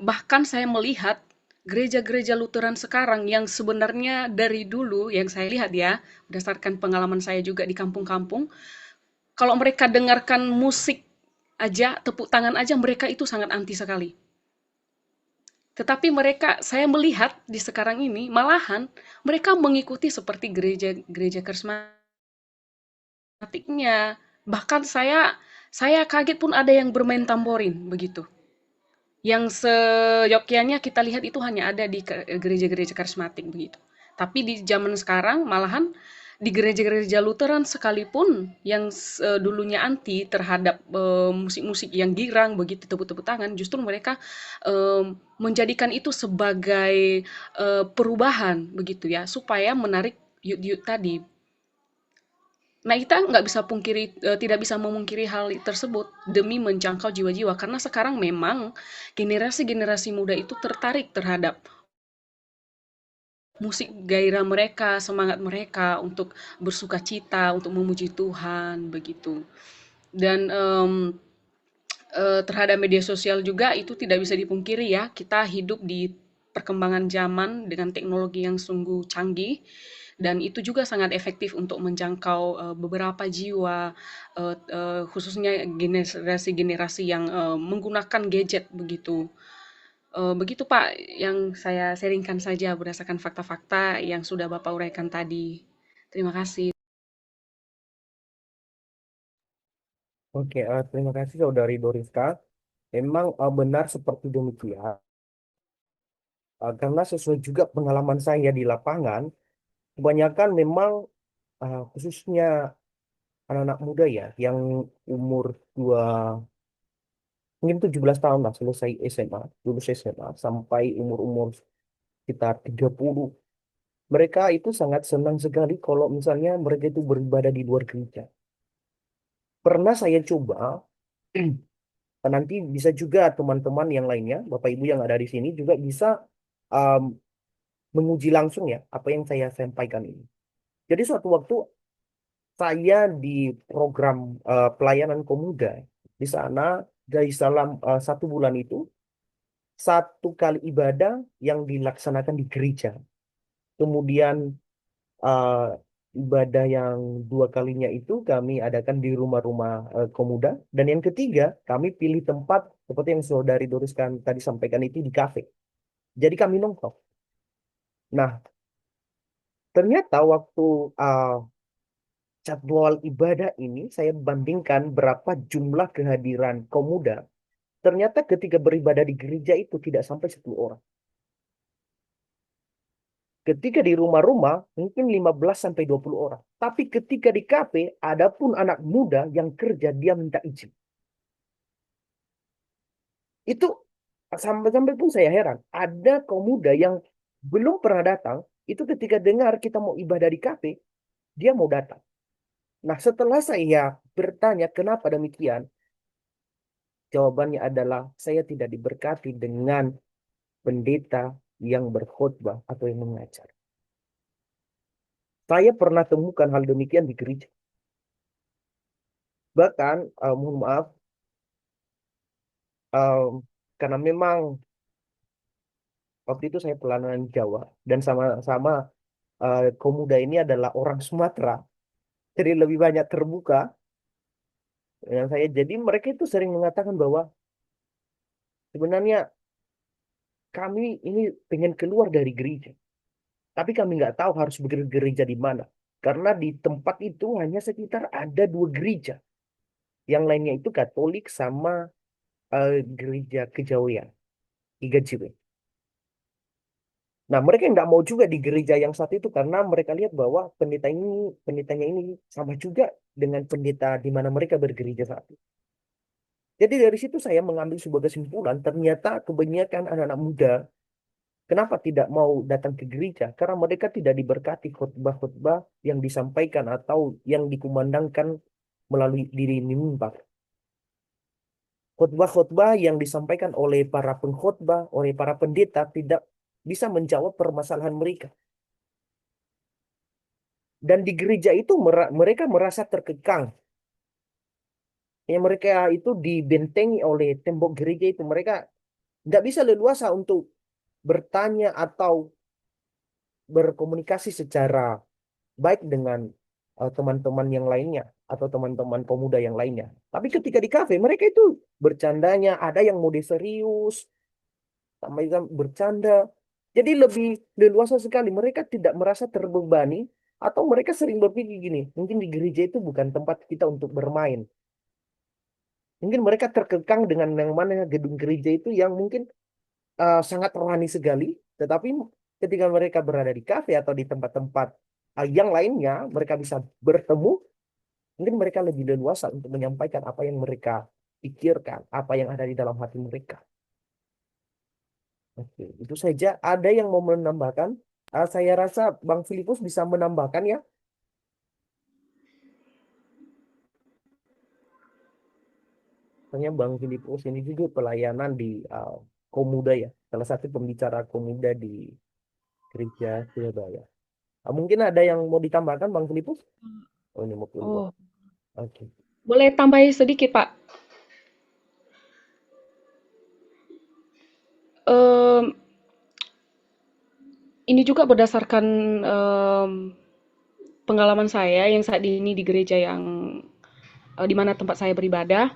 Bahkan saya melihat gereja-gereja Lutheran sekarang yang sebenarnya dari dulu yang saya lihat ya, berdasarkan pengalaman saya juga di kampung-kampung, kalau mereka dengarkan musik aja, tepuk tangan aja, mereka itu sangat anti sekali. Tetapi mereka, saya melihat di sekarang ini, malahan mereka mengikuti seperti gereja-gereja karismatiknya. Bahkan saya kaget pun ada yang bermain tamborin begitu. Yang seyogyanya kita lihat itu hanya ada di gereja-gereja karismatik begitu. Tapi di zaman sekarang malahan di gereja-gereja Lutheran sekalipun yang dulunya anti terhadap musik-musik yang girang begitu tepuk-tepuk tangan, justru mereka menjadikan itu sebagai perubahan begitu ya supaya menarik youth-youth tadi. Nah, kita nggak bisa pungkiri, tidak bisa memungkiri hal tersebut demi menjangkau jiwa-jiwa, karena sekarang memang generasi-generasi muda itu tertarik terhadap musik gairah mereka, semangat mereka untuk bersuka cita, untuk memuji Tuhan, begitu. Dan terhadap media sosial juga itu tidak bisa dipungkiri ya, kita hidup di perkembangan zaman dengan teknologi yang sungguh canggih dan itu juga sangat efektif untuk menjangkau beberapa jiwa khususnya generasi-generasi yang menggunakan gadget begitu. Begitu Pak yang saya sharingkan saja berdasarkan fakta-fakta yang sudah Bapak uraikan tadi. Terima kasih. Oke, terima kasih Saudari Doriska. Memang benar seperti demikian. Karena sesuai juga pengalaman saya di lapangan, kebanyakan memang khususnya anak-anak muda ya, yang umur dua, mungkin 17 tahun lah selesai SMA, lulus SMA, sampai umur-umur sekitar 30. Mereka itu sangat senang sekali kalau misalnya mereka itu beribadah di luar gereja. Pernah saya coba, nanti bisa juga teman-teman yang lainnya, Bapak Ibu yang ada di sini juga bisa um, menguji langsung ya apa yang saya sampaikan ini. Jadi suatu waktu saya di program pelayanan Komuda di sana dari dalam 1 bulan itu 1 kali ibadah yang dilaksanakan di gereja. Kemudian eh, ibadah yang 2 kalinya itu kami adakan di rumah-rumah Komuda. Dan yang ketiga kami pilih tempat seperti yang Saudari Doris kan tadi sampaikan itu di kafe. Jadi kami nongkrong. Nah, ternyata waktu uh, jadwal ibadah ini saya bandingkan berapa jumlah kehadiran Komuda. Ternyata ketika beribadah di gereja itu tidak sampai 10 orang. Ketika di rumah-rumah mungkin 15 sampai 20 orang. Tapi ketika di kafe ada pun anak muda yang kerja dia minta izin. Itu sampai-sampai pun saya heran. Ada kaum muda yang belum pernah datang, itu ketika dengar kita mau ibadah di kafe, dia mau datang. Nah, setelah saya bertanya kenapa demikian, jawabannya adalah saya tidak diberkati dengan pendeta yang berkhotbah atau yang mengajar. Saya pernah temukan hal demikian di gereja. Bahkan, mohon maaf, eh, karena memang waktu itu saya pelayanan di Jawa dan sama-sama kaum muda ini adalah orang Sumatera, jadi lebih banyak terbuka dengan saya. Jadi mereka itu sering mengatakan bahwa sebenarnya kami ini pengen keluar dari gereja, tapi kami nggak tahu harus bergereja di mana. Karena di tempat itu hanya sekitar ada 2 gereja. Yang lainnya itu Katolik sama gereja kejawen, IGJW. Nah, mereka nggak mau juga di gereja yang satu itu karena mereka lihat bahwa pendetanya ini sama juga dengan pendeta di mana mereka bergereja saat itu. Jadi dari situ saya mengambil sebuah kesimpulan, ternyata kebanyakan anak-anak muda Kenapa tidak mau datang ke gereja? Karena mereka tidak diberkati khotbah-khotbah yang disampaikan atau yang dikumandangkan melalui diri mimbar. Khotbah-khotbah yang disampaikan oleh para pengkhotbah, oleh para pendeta tidak bisa menjawab permasalahan mereka. Dan di gereja itu mereka merasa terkekang. Mereka itu dibentengi oleh tembok gereja itu. Mereka nggak bisa leluasa untuk bertanya atau berkomunikasi secara baik dengan teman-teman yang lainnya atau teman-teman pemuda yang lainnya. Tapi ketika di kafe, mereka itu bercandanya, ada yang mode serius, sampai bercanda. Jadi lebih leluasa sekali. Mereka tidak merasa terbebani atau mereka sering berpikir gini, mungkin di gereja itu bukan tempat kita untuk bermain. Mungkin mereka terkekang dengan yang mana gedung gereja itu yang mungkin sangat rohani sekali, tetapi ketika mereka berada di kafe atau di tempat-tempat yang lainnya, mereka bisa bertemu, mungkin mereka lebih leluasa untuk menyampaikan apa yang mereka pikirkan, apa yang ada di dalam hati mereka. Oke, itu saja. Ada yang mau menambahkan? Saya rasa Bang Filipus bisa menambahkan ya. Soalnya Bang Filipus ini juga pelayanan di Komuda ya, salah satu pembicara Komuda di Gereja Surabaya. Mungkin ada yang mau ditambahkan Bang Filipus? Oh, ini mau keluar. Oh, Oke. boleh tambahin sedikit, Pak. Em, ini juga berdasarkan em, pengalaman saya yang saat ini di gereja yang di mana tempat saya beribadah.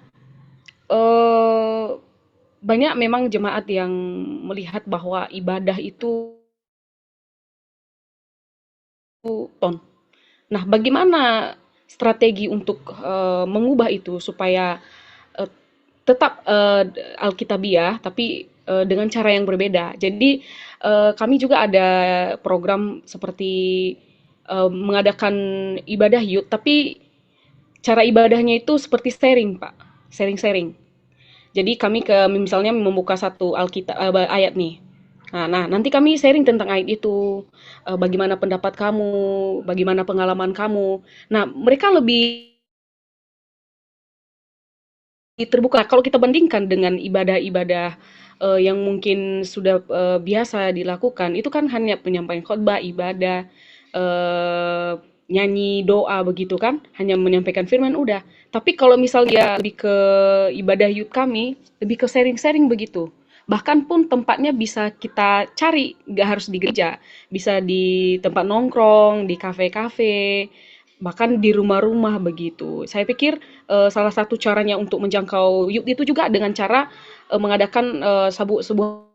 eh Banyak memang jemaat yang melihat bahwa ibadah itu ton. Nah, bagaimana strategi untuk mengubah itu supaya eh, tetap Alkitabiah, tapi dengan cara yang berbeda. Jadi kami juga ada program seperti mengadakan ibadah yuk, tapi cara ibadahnya itu seperti sharing, Pak. Sharing-sharing. Jadi kami misalnya membuka satu Alkitab ayat nih. Nah, nanti kami sharing tentang ayat itu. Bagaimana pendapat kamu, bagaimana pengalaman kamu. Nah, mereka lebih terbuka. Kalau kita bandingkan dengan ibadah-ibadah yang mungkin sudah biasa dilakukan, itu kan hanya penyampaian khotbah, ibadah, eh, nyanyi, doa begitu kan, hanya menyampaikan firman udah. Tapi kalau misalnya lebih ke ibadah youth kami, lebih ke sharing-sharing begitu. Bahkan pun tempatnya bisa kita cari, nggak harus di gereja, bisa di tempat nongkrong, di kafe-kafe, bahkan di rumah-rumah begitu. Saya pikir salah satu caranya untuk menjangkau youth itu juga dengan cara mengadakan sebuah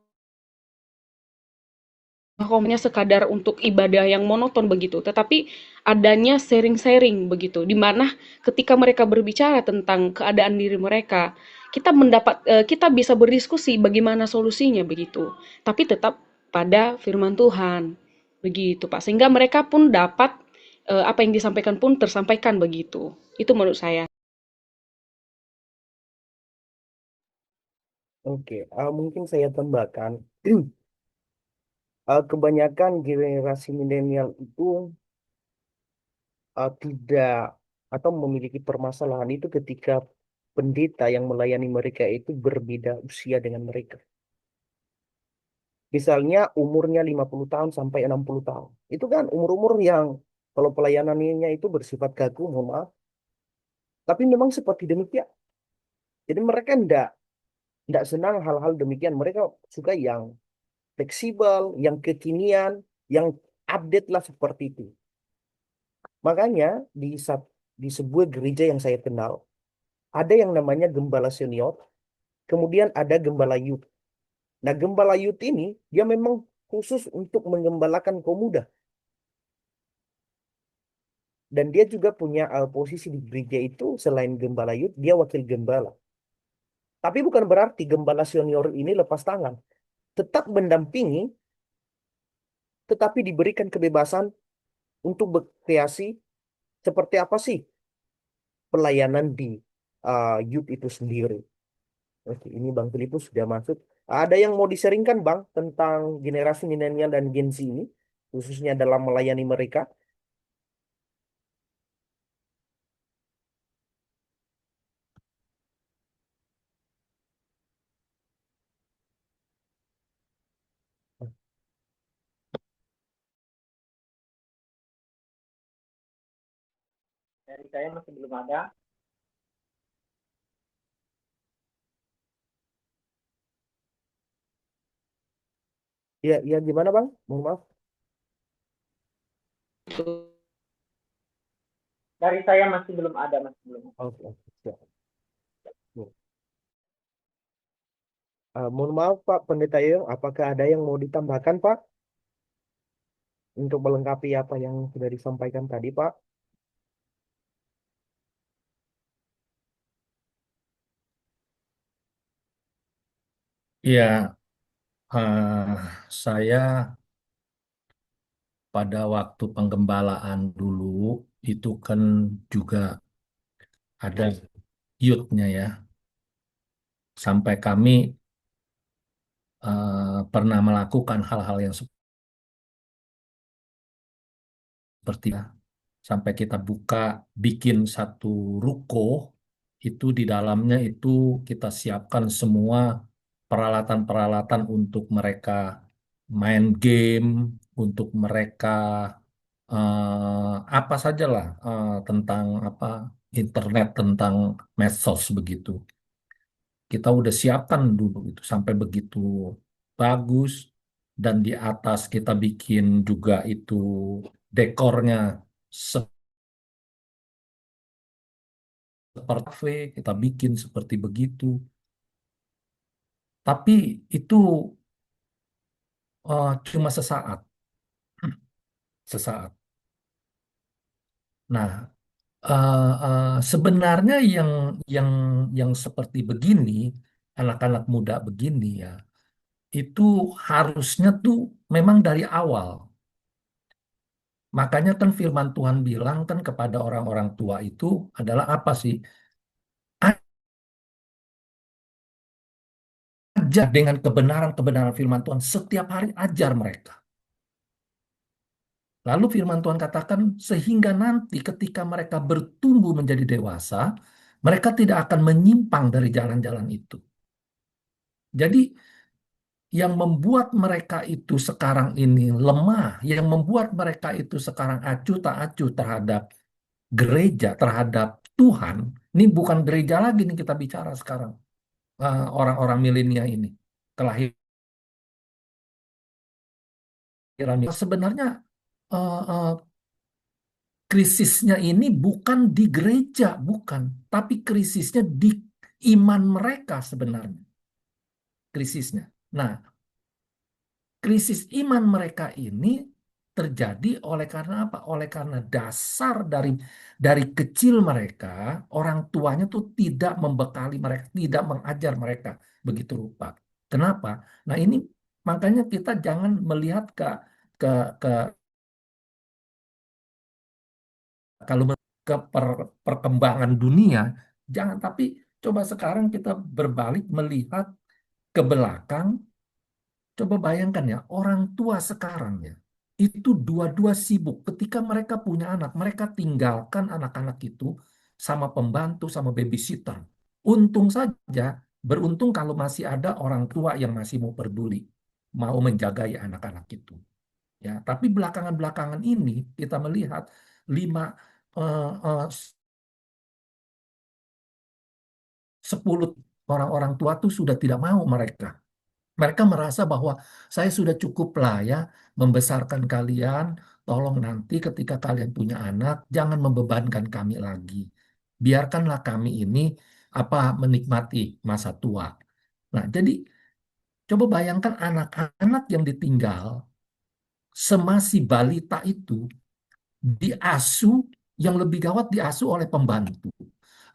hanya sekadar untuk ibadah yang monoton begitu, tetapi adanya sharing-sharing begitu, di mana ketika mereka berbicara tentang keadaan diri mereka, kita bisa berdiskusi bagaimana solusinya begitu, tapi tetap pada firman Tuhan begitu, Pak, sehingga mereka pun dapat apa yang disampaikan pun tersampaikan begitu. Itu menurut saya. Oke, mungkin saya tambahkan, kebanyakan generasi milenial itu tidak atau memiliki permasalahan itu ketika pendeta yang melayani mereka itu berbeda usia dengan mereka. Misalnya umurnya 50 tahun sampai 60 tahun. Itu kan umur-umur yang kalau pelayanannya itu bersifat kaku, mohon maaf. Tapi memang seperti demikian. Jadi mereka tidak senang hal-hal demikian. Mereka suka yang fleksibel, yang kekinian, yang update lah seperti itu. Makanya di sebuah gereja yang saya kenal, ada yang namanya gembala senior, kemudian ada gembala youth. Nah, gembala youth ini dia memang khusus untuk menggembalakan kaum muda. Dan dia juga punya posisi di gereja itu selain gembala youth, dia wakil gembala. Tapi bukan berarti gembala senior ini lepas tangan. Tetap mendampingi, tetapi diberikan kebebasan untuk berkreasi seperti apa sih pelayanan di youth itu sendiri. Oke, ini Bang Filipus sudah masuk. Ada yang mau diseringkan Bang tentang generasi milenial dan Gen Z ini, khususnya dalam melayani mereka? Dari saya masih belum ada. Ya, ya gimana Bang? Mohon maaf. Dari saya masih belum ada, masih belum. Oke, oke, siap. Mohon maaf Pak Pendeta Young, apakah ada yang mau ditambahkan Pak untuk melengkapi apa yang sudah disampaikan tadi Pak? Ya, saya pada waktu penggembalaan dulu itu kan juga ada youth-nya ya. Sampai kami pernah melakukan hal-hal yang seperti sampai kita buka bikin satu ruko itu di dalamnya itu kita siapkan semua peralatan-peralatan untuk mereka main game, untuk mereka apa sajalah tentang apa internet, tentang medsos begitu. Kita udah siapkan dulu itu sampai begitu bagus dan di atas kita bikin juga itu dekornya seperti cafe, kita bikin seperti begitu. Tapi itu cuma sesaat, sesaat. Nah, sebenarnya yang yang seperti begini, anak-anak muda begini ya, itu harusnya tuh memang dari awal. Makanya kan firman Tuhan bilang kan kepada orang-orang tua itu adalah apa sih? Ajar dengan kebenaran-kebenaran firman Tuhan. Setiap hari ajar mereka. Lalu firman Tuhan katakan, sehingga nanti ketika mereka bertumbuh menjadi dewasa, mereka tidak akan menyimpang dari jalan-jalan itu. Jadi yang membuat mereka itu sekarang ini lemah, yang membuat mereka itu sekarang acuh tak acuh terhadap gereja, terhadap Tuhan, ini bukan gereja lagi nih kita bicara sekarang. Orang-orang milenial ini, kelahiran sebenarnya eh, eh, krisisnya ini bukan di gereja, bukan, tapi krisisnya di iman mereka sebenarnya, krisisnya. Nah, krisis iman mereka ini terjadi oleh karena apa? Oleh karena dasar dari kecil mereka, orang tuanya tuh tidak membekali mereka, tidak mengajar mereka begitu rupa. Kenapa? Nah, ini makanya kita jangan melihat ke ke kalau perkembangan dunia, jangan, tapi coba sekarang kita berbalik melihat ke belakang. Coba bayangkan ya, orang tua sekarang ya, itu dua-dua sibuk. Ketika mereka punya anak, mereka tinggalkan anak-anak itu sama pembantu, sama babysitter. Untung saja, beruntung kalau masih ada orang tua yang masih mau peduli, mau menjagai anak-anak itu. Ya, tapi belakangan-belakangan ini kita melihat lima eh, eh, 10 orang-orang tua tuh sudah tidak mau mereka. Mereka merasa bahwa saya sudah cukup lah ya membesarkan kalian. Tolong nanti ketika kalian punya anak, jangan membebankan kami lagi. Biarkanlah kami ini apa menikmati masa tua. Nah, jadi coba bayangkan anak-anak yang ditinggal semasi balita itu diasuh, yang lebih gawat diasuh oleh pembantu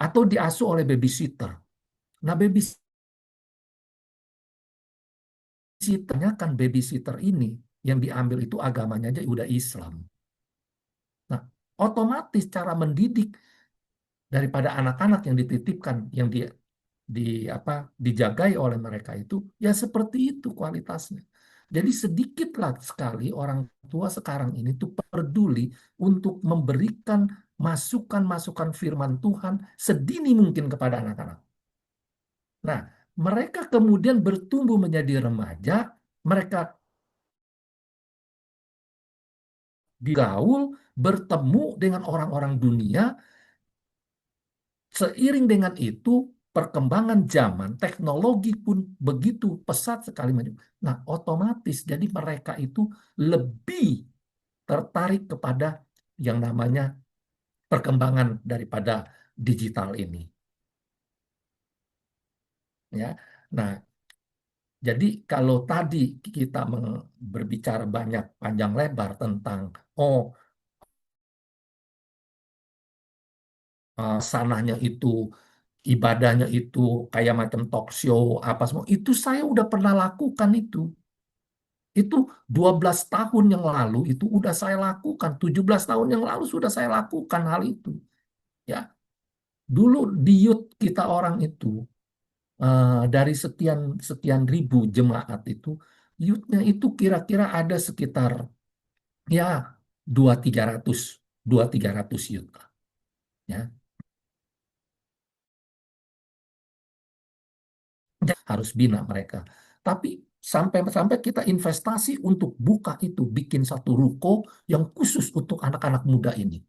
atau diasuh oleh babysitter. Nah, babysitternya kan babysitter ini yang diambil itu agamanya aja udah Islam. Nah, otomatis cara mendidik daripada anak-anak yang dititipkan, yang dijagai oleh mereka itu ya seperti itu kualitasnya. Jadi sedikitlah sekali orang tua sekarang ini tuh peduli untuk memberikan masukan-masukan firman Tuhan sedini mungkin kepada anak-anak. Nah, mereka kemudian bertumbuh menjadi remaja, mereka digaul, bertemu dengan orang-orang dunia. Seiring dengan itu, perkembangan zaman, teknologi pun begitu pesat sekali maju. Nah, otomatis jadi mereka itu lebih tertarik kepada yang namanya perkembangan daripada digital ini. Ya, nah, jadi kalau tadi kita berbicara banyak panjang lebar tentang sananya itu ibadahnya itu kayak macam talk show apa semua itu saya udah pernah lakukan itu 12 tahun yang lalu itu udah saya lakukan 17 tahun yang lalu sudah saya lakukan hal itu ya dulu di youth kita orang itu dari sekian sekian ribu jemaat itu youthnya itu kira-kira ada sekitar ya 2.300 2.300 youth lah, ya harus bina mereka. Tapi sampai-sampai kita investasi untuk buka itu, bikin satu ruko yang khusus untuk anak-anak muda ini.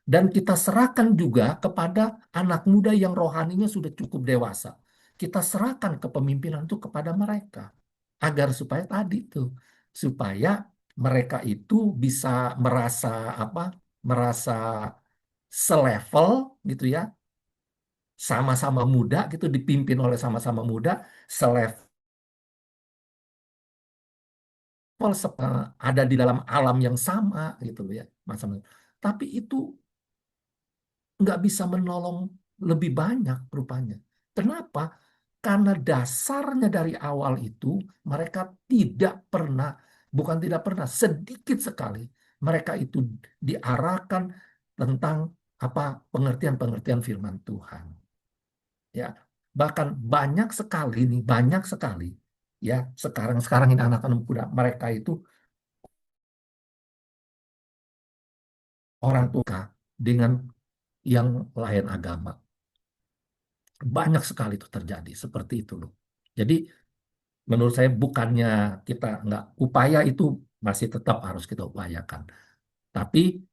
Dan kita serahkan juga kepada anak muda yang rohaninya sudah cukup dewasa. Kita serahkan kepemimpinan itu kepada mereka. Agar supaya tadi tuh, supaya mereka itu bisa merasa apa? Merasa selevel gitu ya, sama-sama muda gitu dipimpin oleh sama-sama muda, selevel ada di dalam alam yang sama gitu ya masa tapi itu nggak bisa menolong lebih banyak rupanya. Kenapa? Karena dasarnya dari awal itu mereka tidak pernah, bukan tidak pernah, sedikit sekali mereka itu diarahkan tentang apa pengertian-pengertian firman Tuhan. Ya, bahkan banyak sekali nih, banyak sekali ya sekarang ini anak-anak muda mereka itu orang tua dengan yang lain agama. Banyak sekali itu terjadi seperti itu loh. Jadi menurut saya bukannya kita nggak upaya itu masih tetap harus kita upayakan. Tapi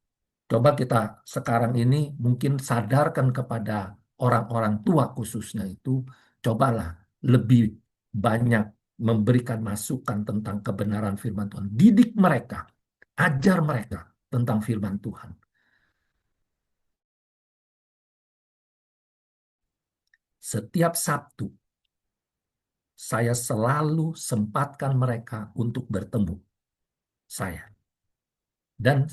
coba kita sekarang ini mungkin sadarkan kepada orang-orang tua khususnya itu, cobalah lebih banyak memberikan masukan tentang kebenaran firman Tuhan. Didik mereka, ajar mereka tentang firman Tuhan. Setiap Sabtu, saya selalu sempatkan mereka untuk bertemu saya. Dan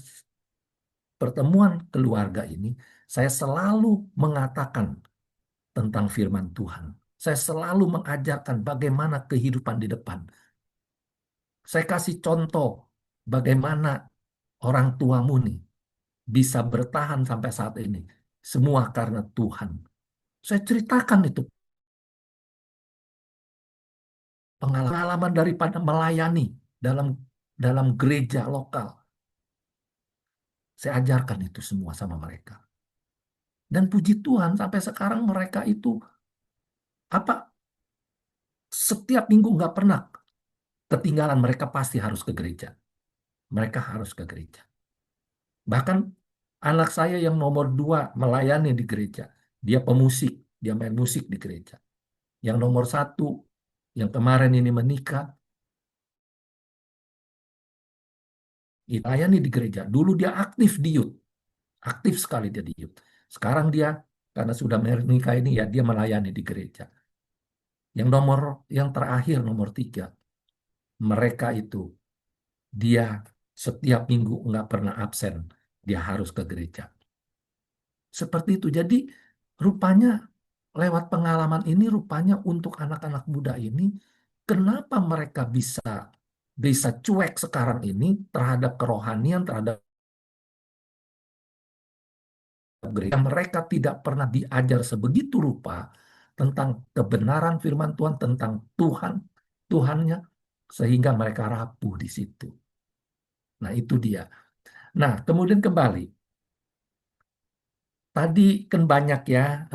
pertemuan keluarga ini, saya selalu mengatakan tentang firman Tuhan. Saya selalu mengajarkan bagaimana kehidupan di depan. Saya kasih contoh bagaimana orang tuamu nih bisa bertahan sampai saat ini. Semua karena Tuhan. Saya ceritakan itu pengalaman daripada melayani dalam dalam gereja lokal. Saya ajarkan itu semua sama mereka. Dan puji Tuhan sampai sekarang mereka itu apa setiap minggu nggak pernah ketinggalan, mereka pasti harus ke gereja. Mereka harus ke gereja. Bahkan anak saya yang nomor 2 melayani di gereja. Dia pemusik, dia main musik di gereja. Yang nomor 1 yang kemarin ini menikah, dilayani di gereja. Dulu dia aktif di youth. Aktif sekali dia di youth. Sekarang dia karena sudah menikah ini ya dia melayani di gereja. Yang terakhir nomor 3, mereka itu dia setiap minggu nggak pernah absen, dia harus ke gereja. Seperti itu. Jadi rupanya lewat pengalaman ini rupanya untuk anak-anak muda ini, kenapa mereka bisa bisa cuek sekarang ini terhadap kerohanian, terhadap gereja. Mereka tidak pernah diajar sebegitu rupa tentang kebenaran firman Tuhan, tentang Tuhannya, sehingga mereka rapuh di situ. Nah, itu dia. Nah, kemudian kembali. Tadi kan banyak ya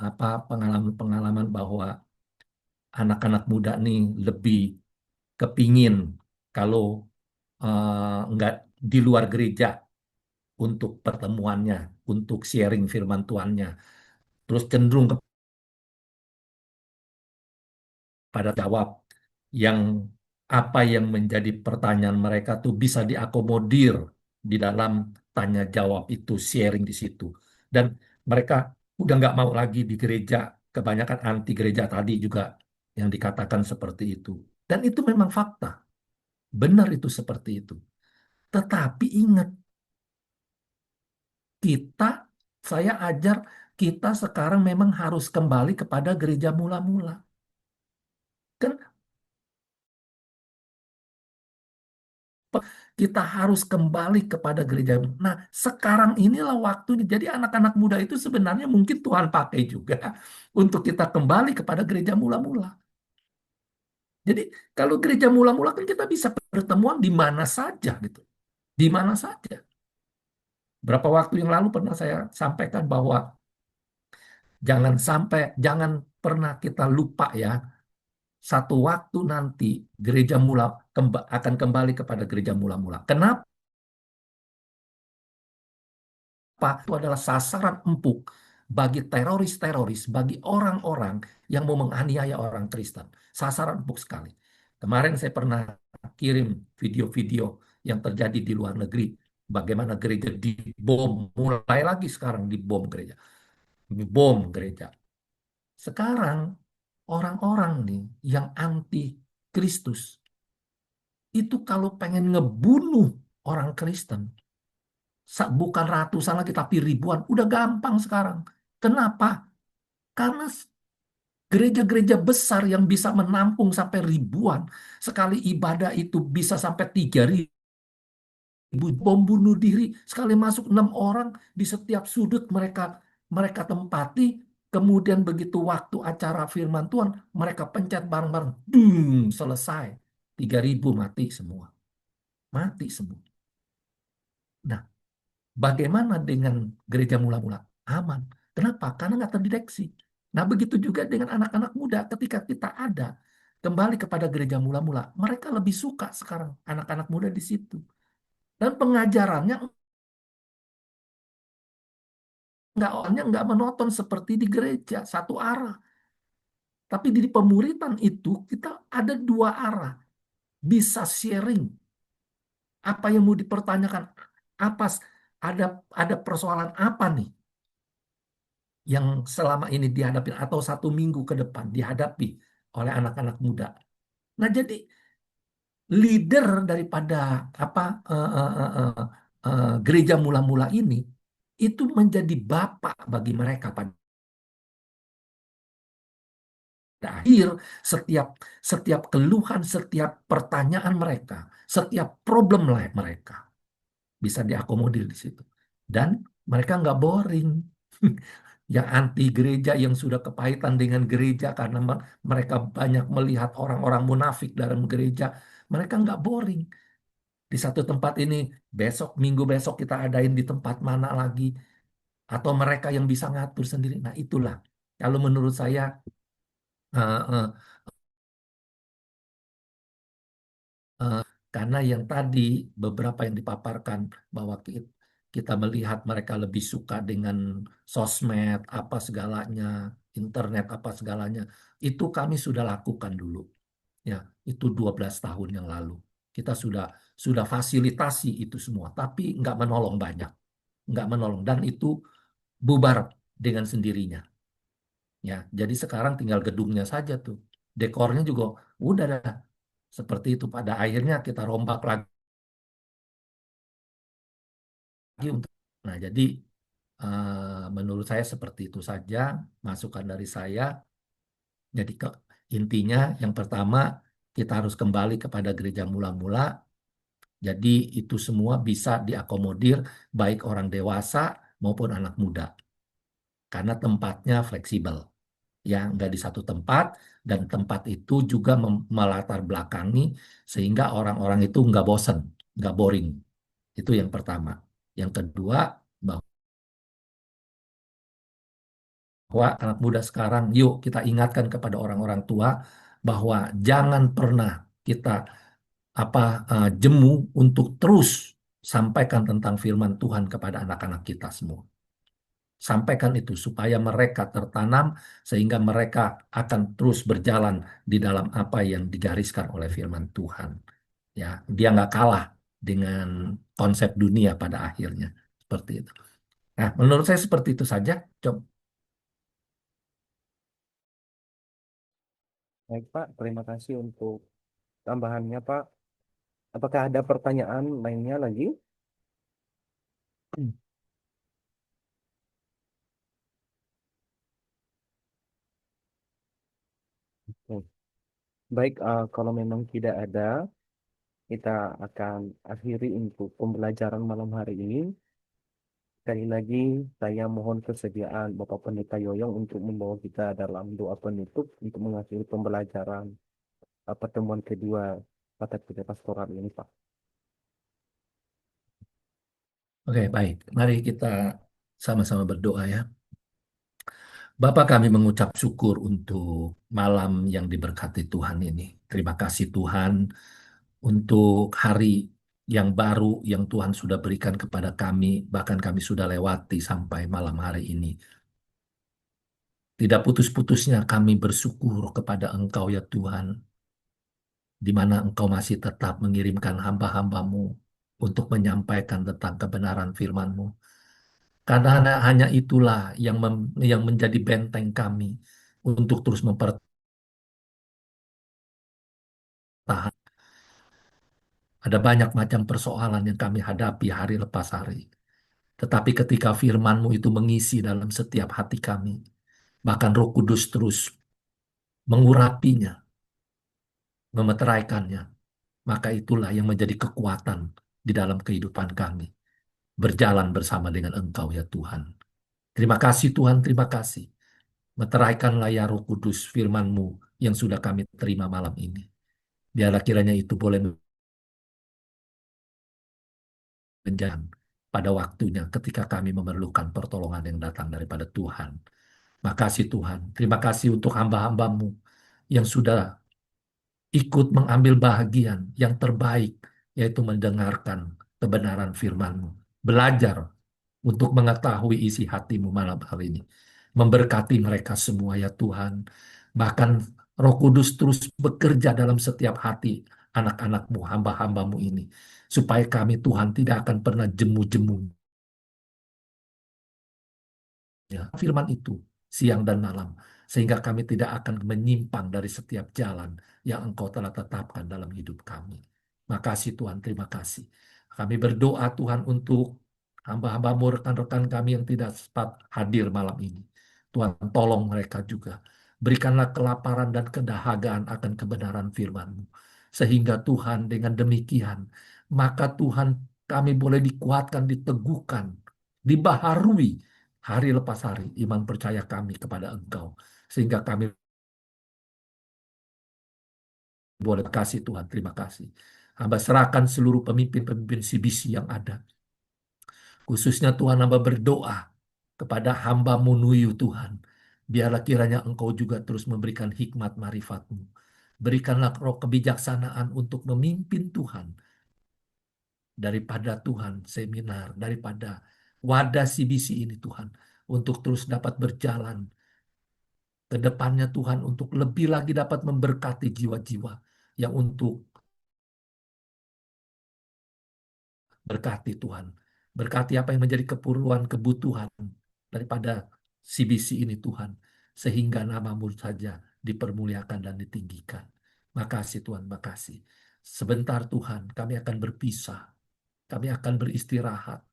apa pengalaman-pengalaman bahwa anak-anak muda nih lebih kepingin kalau nggak di luar gereja untuk pertemuannya, untuk sharing firman Tuhannya, terus cenderung kepada jawab yang apa yang menjadi pertanyaan mereka tuh bisa diakomodir di dalam tanya jawab itu, sharing di situ. Dan mereka udah nggak mau lagi di gereja, kebanyakan anti gereja tadi juga yang dikatakan seperti itu. Dan itu memang fakta, benar itu seperti itu. Tetapi ingat, kita, saya ajar kita sekarang memang harus kembali kepada gereja mula-mula. Kan kita harus kembali kepada gereja. Nah, sekarang inilah waktunya. Jadi anak-anak muda itu sebenarnya mungkin Tuhan pakai juga untuk kita kembali kepada gereja mula-mula. Jadi kalau gereja mula-mula kan kita bisa pertemuan di mana saja gitu. Di mana saja. Berapa waktu yang lalu pernah saya sampaikan bahwa jangan pernah kita lupa ya, satu waktu nanti gereja mula akan kembali kepada gereja mula-mula. Kenapa? Itu adalah sasaran empuk bagi teroris-teroris, bagi orang-orang yang mau menganiaya orang Kristen. Sasaran empuk sekali. Kemarin saya pernah kirim video-video yang terjadi di luar negeri. Bagaimana gereja dibom, mulai lagi sekarang dibom gereja. Bom gereja. Sekarang orang-orang nih yang anti Kristus itu kalau pengen ngebunuh orang Kristen, bukan ratusan lagi tapi ribuan, udah gampang sekarang. Kenapa? Karena gereja-gereja besar yang bisa menampung sampai ribuan, sekali ibadah itu bisa sampai 3.000, bom bunuh diri, sekali masuk 6 orang di setiap sudut mereka mereka tempati, kemudian begitu waktu acara firman Tuhan, mereka pencet bareng-bareng, selesai. 3.000 mati semua. Mati semua. Nah, bagaimana dengan gereja mula-mula? Aman. Kenapa? Karena nggak terdeteksi. Nah, begitu juga dengan anak-anak muda. Ketika kita ada kembali kepada gereja mula-mula, mereka lebih suka sekarang anak-anak muda di situ. Dan pengajarannya nggak menonton seperti di gereja satu arah. Tapi di pemuritan itu kita ada 2 arah. Bisa sharing apa yang mau dipertanyakan. Apa ada persoalan apa nih yang selama ini dihadapi atau 1 minggu ke depan dihadapi oleh anak-anak muda. Nah, jadi leader daripada apa gereja mula-mula ini itu menjadi bapak bagi mereka pada akhir setiap setiap keluhan, setiap pertanyaan mereka, setiap problem mereka bisa diakomodir di situ. Dan mereka nggak boring. Yang anti gereja, yang sudah kepahitan dengan gereja karena mereka banyak melihat orang-orang munafik dalam gereja, mereka nggak boring. Di satu tempat ini, minggu besok kita adain di tempat mana lagi, atau mereka yang bisa ngatur sendiri. Nah, itulah. Kalau menurut saya, eh, eh, karena yang tadi beberapa yang dipaparkan bahwa kita melihat mereka lebih suka dengan sosmed apa segalanya, internet apa segalanya, itu kami sudah lakukan dulu. Ya, itu 12 tahun yang lalu. Kita sudah fasilitasi itu semua, tapi nggak menolong banyak, nggak menolong, dan itu bubar dengan sendirinya. Ya, jadi sekarang tinggal gedungnya saja tuh, dekornya juga udah dah seperti itu. Pada akhirnya kita rombak lagi untuk. Nah, jadi menurut saya seperti itu saja masukan dari saya. Jadi intinya yang pertama kita harus kembali kepada gereja mula-mula. Jadi itu semua bisa diakomodir baik orang dewasa maupun anak muda karena tempatnya fleksibel. ya nggak di satu tempat, dan tempat itu juga melatar belakangi sehingga orang-orang itu nggak bosen, nggak boring. Itu yang pertama. Yang kedua, bahwa anak muda sekarang, yuk kita ingatkan kepada orang-orang tua bahwa jangan pernah kita apa jemu untuk terus sampaikan tentang firman Tuhan kepada anak-anak kita semua. Sampaikan itu supaya mereka tertanam sehingga mereka akan terus berjalan di dalam apa yang digariskan oleh firman Tuhan. Ya, dia nggak kalah dengan konsep dunia pada akhirnya seperti itu. Nah, menurut saya seperti itu saja. Coba. Baik, Pak. Terima kasih untuk tambahannya, Pak. Apakah ada pertanyaan lainnya lagi? Hmm. Baik, kalau memang tidak ada, kita akan akhiri untuk pembelajaran malam hari ini. Sekali lagi, saya mohon kesediaan Bapak Pendeta Yoyong untuk membawa kita dalam doa penutup untuk mengakhiri pembelajaran pertemuan kedua pada kerja pastoral ini, Pak. Oke, baik. Mari kita sama-sama berdoa ya. Bapa, kami mengucap syukur untuk malam yang diberkati Tuhan ini. Terima kasih Tuhan untuk hari yang baru yang Tuhan sudah berikan kepada kami, bahkan kami sudah lewati sampai malam hari ini. Tidak putus-putusnya kami bersyukur kepada Engkau ya Tuhan, di mana Engkau masih tetap mengirimkan hamba-hambamu untuk menyampaikan tentang kebenaran firman-Mu. Karena hanya itulah yang menjadi benteng kami untuk terus mempertahankan. Ada banyak macam persoalan yang kami hadapi hari lepas hari. Tetapi ketika firman-Mu itu mengisi dalam setiap hati kami, bahkan Roh Kudus terus mengurapinya, memeteraikannya, maka itulah yang menjadi kekuatan di dalam kehidupan kami. Berjalan bersama dengan Engkau ya Tuhan. Terima kasih Tuhan, terima kasih. Meteraikanlah ya Roh Kudus firman-Mu yang sudah kami terima malam ini. Biarlah kiranya itu boleh menjadi pada waktunya ketika kami memerlukan pertolongan yang datang daripada Tuhan. Makasih Tuhan. Terima kasih untuk hamba-hamba-Mu yang sudah ikut mengambil bahagian yang terbaik, yaitu mendengarkan kebenaran firman-Mu. Belajar untuk mengetahui isi hati-Mu malam hari ini. Memberkati mereka semua ya Tuhan. Bahkan Roh Kudus terus bekerja dalam setiap hati anak-anak-Mu, hamba-hamba-Mu ini. Supaya kami Tuhan tidak akan pernah jemu-jemu ya, firman itu siang dan malam, sehingga kami tidak akan menyimpang dari setiap jalan yang Engkau telah tetapkan dalam hidup kami. Makasih Tuhan, terima kasih. Kami berdoa Tuhan untuk hamba-hambamu, rekan-rekan kami yang tidak sempat hadir malam ini. Tuhan, tolong mereka juga. Berikanlah kelaparan dan kedahagaan akan kebenaran firman-Mu. Sehingga Tuhan dengan demikian, maka Tuhan kami boleh dikuatkan, diteguhkan, dibaharui hari lepas hari iman percaya kami kepada Engkau. Sehingga kami boleh kasih Tuhan, terima kasih. Hamba serahkan seluruh pemimpin-pemimpin CBC yang ada. Khususnya Tuhan hamba berdoa kepada hamba-Mu Nuyu Tuhan. Biarlah kiranya Engkau juga terus memberikan hikmat marifat-Mu. Berikanlah roh kebijaksanaan untuk memimpin Tuhan. Daripada Tuhan seminar, daripada wadah CBC ini Tuhan. Untuk terus dapat berjalan ke depannya Tuhan untuk lebih lagi dapat memberkati jiwa-jiwa yang untuk berkati Tuhan. Berkati apa yang menjadi keperluan, kebutuhan daripada CBC ini Tuhan. Sehingga nama-Mu saja dipermuliakan dan ditinggikan. Makasih Tuhan, makasih. Sebentar Tuhan, kami akan berpisah. Kami akan beristirahat.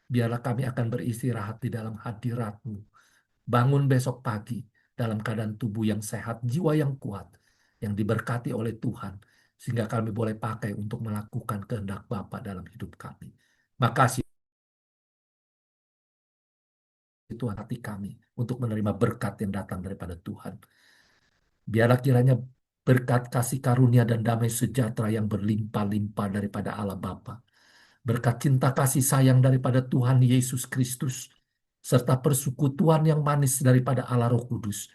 Biarlah kami akan beristirahat di dalam hadirat-Mu. Bangun besok pagi dalam keadaan tubuh yang sehat, jiwa yang kuat, yang diberkati oleh Tuhan, sehingga kami boleh pakai untuk melakukan kehendak Bapa dalam hidup kami. Makasih Tuhan hati kami untuk menerima berkat yang datang daripada Tuhan. Biarlah kiranya berkat kasih karunia dan damai sejahtera yang berlimpah-limpah daripada Allah Bapa, berkat cinta kasih sayang daripada Tuhan Yesus Kristus, serta persekutuan yang manis daripada Allah Roh Kudus,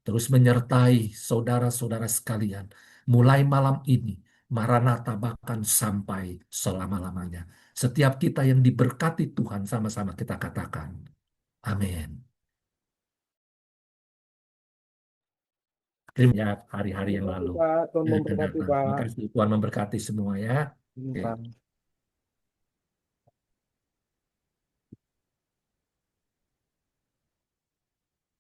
terus menyertai saudara-saudara sekalian, mulai malam ini, Maranatha bahkan sampai selama-lamanya. Setiap kita yang diberkati Tuhan, sama-sama kita katakan, amin. Terima kasih hari-hari Terima yang kasih lalu Pak, Tuhan yang akan memberkati datang. Pak. Terima kasih, Tuhan memberkati semua ya. Ini Oke. Pak.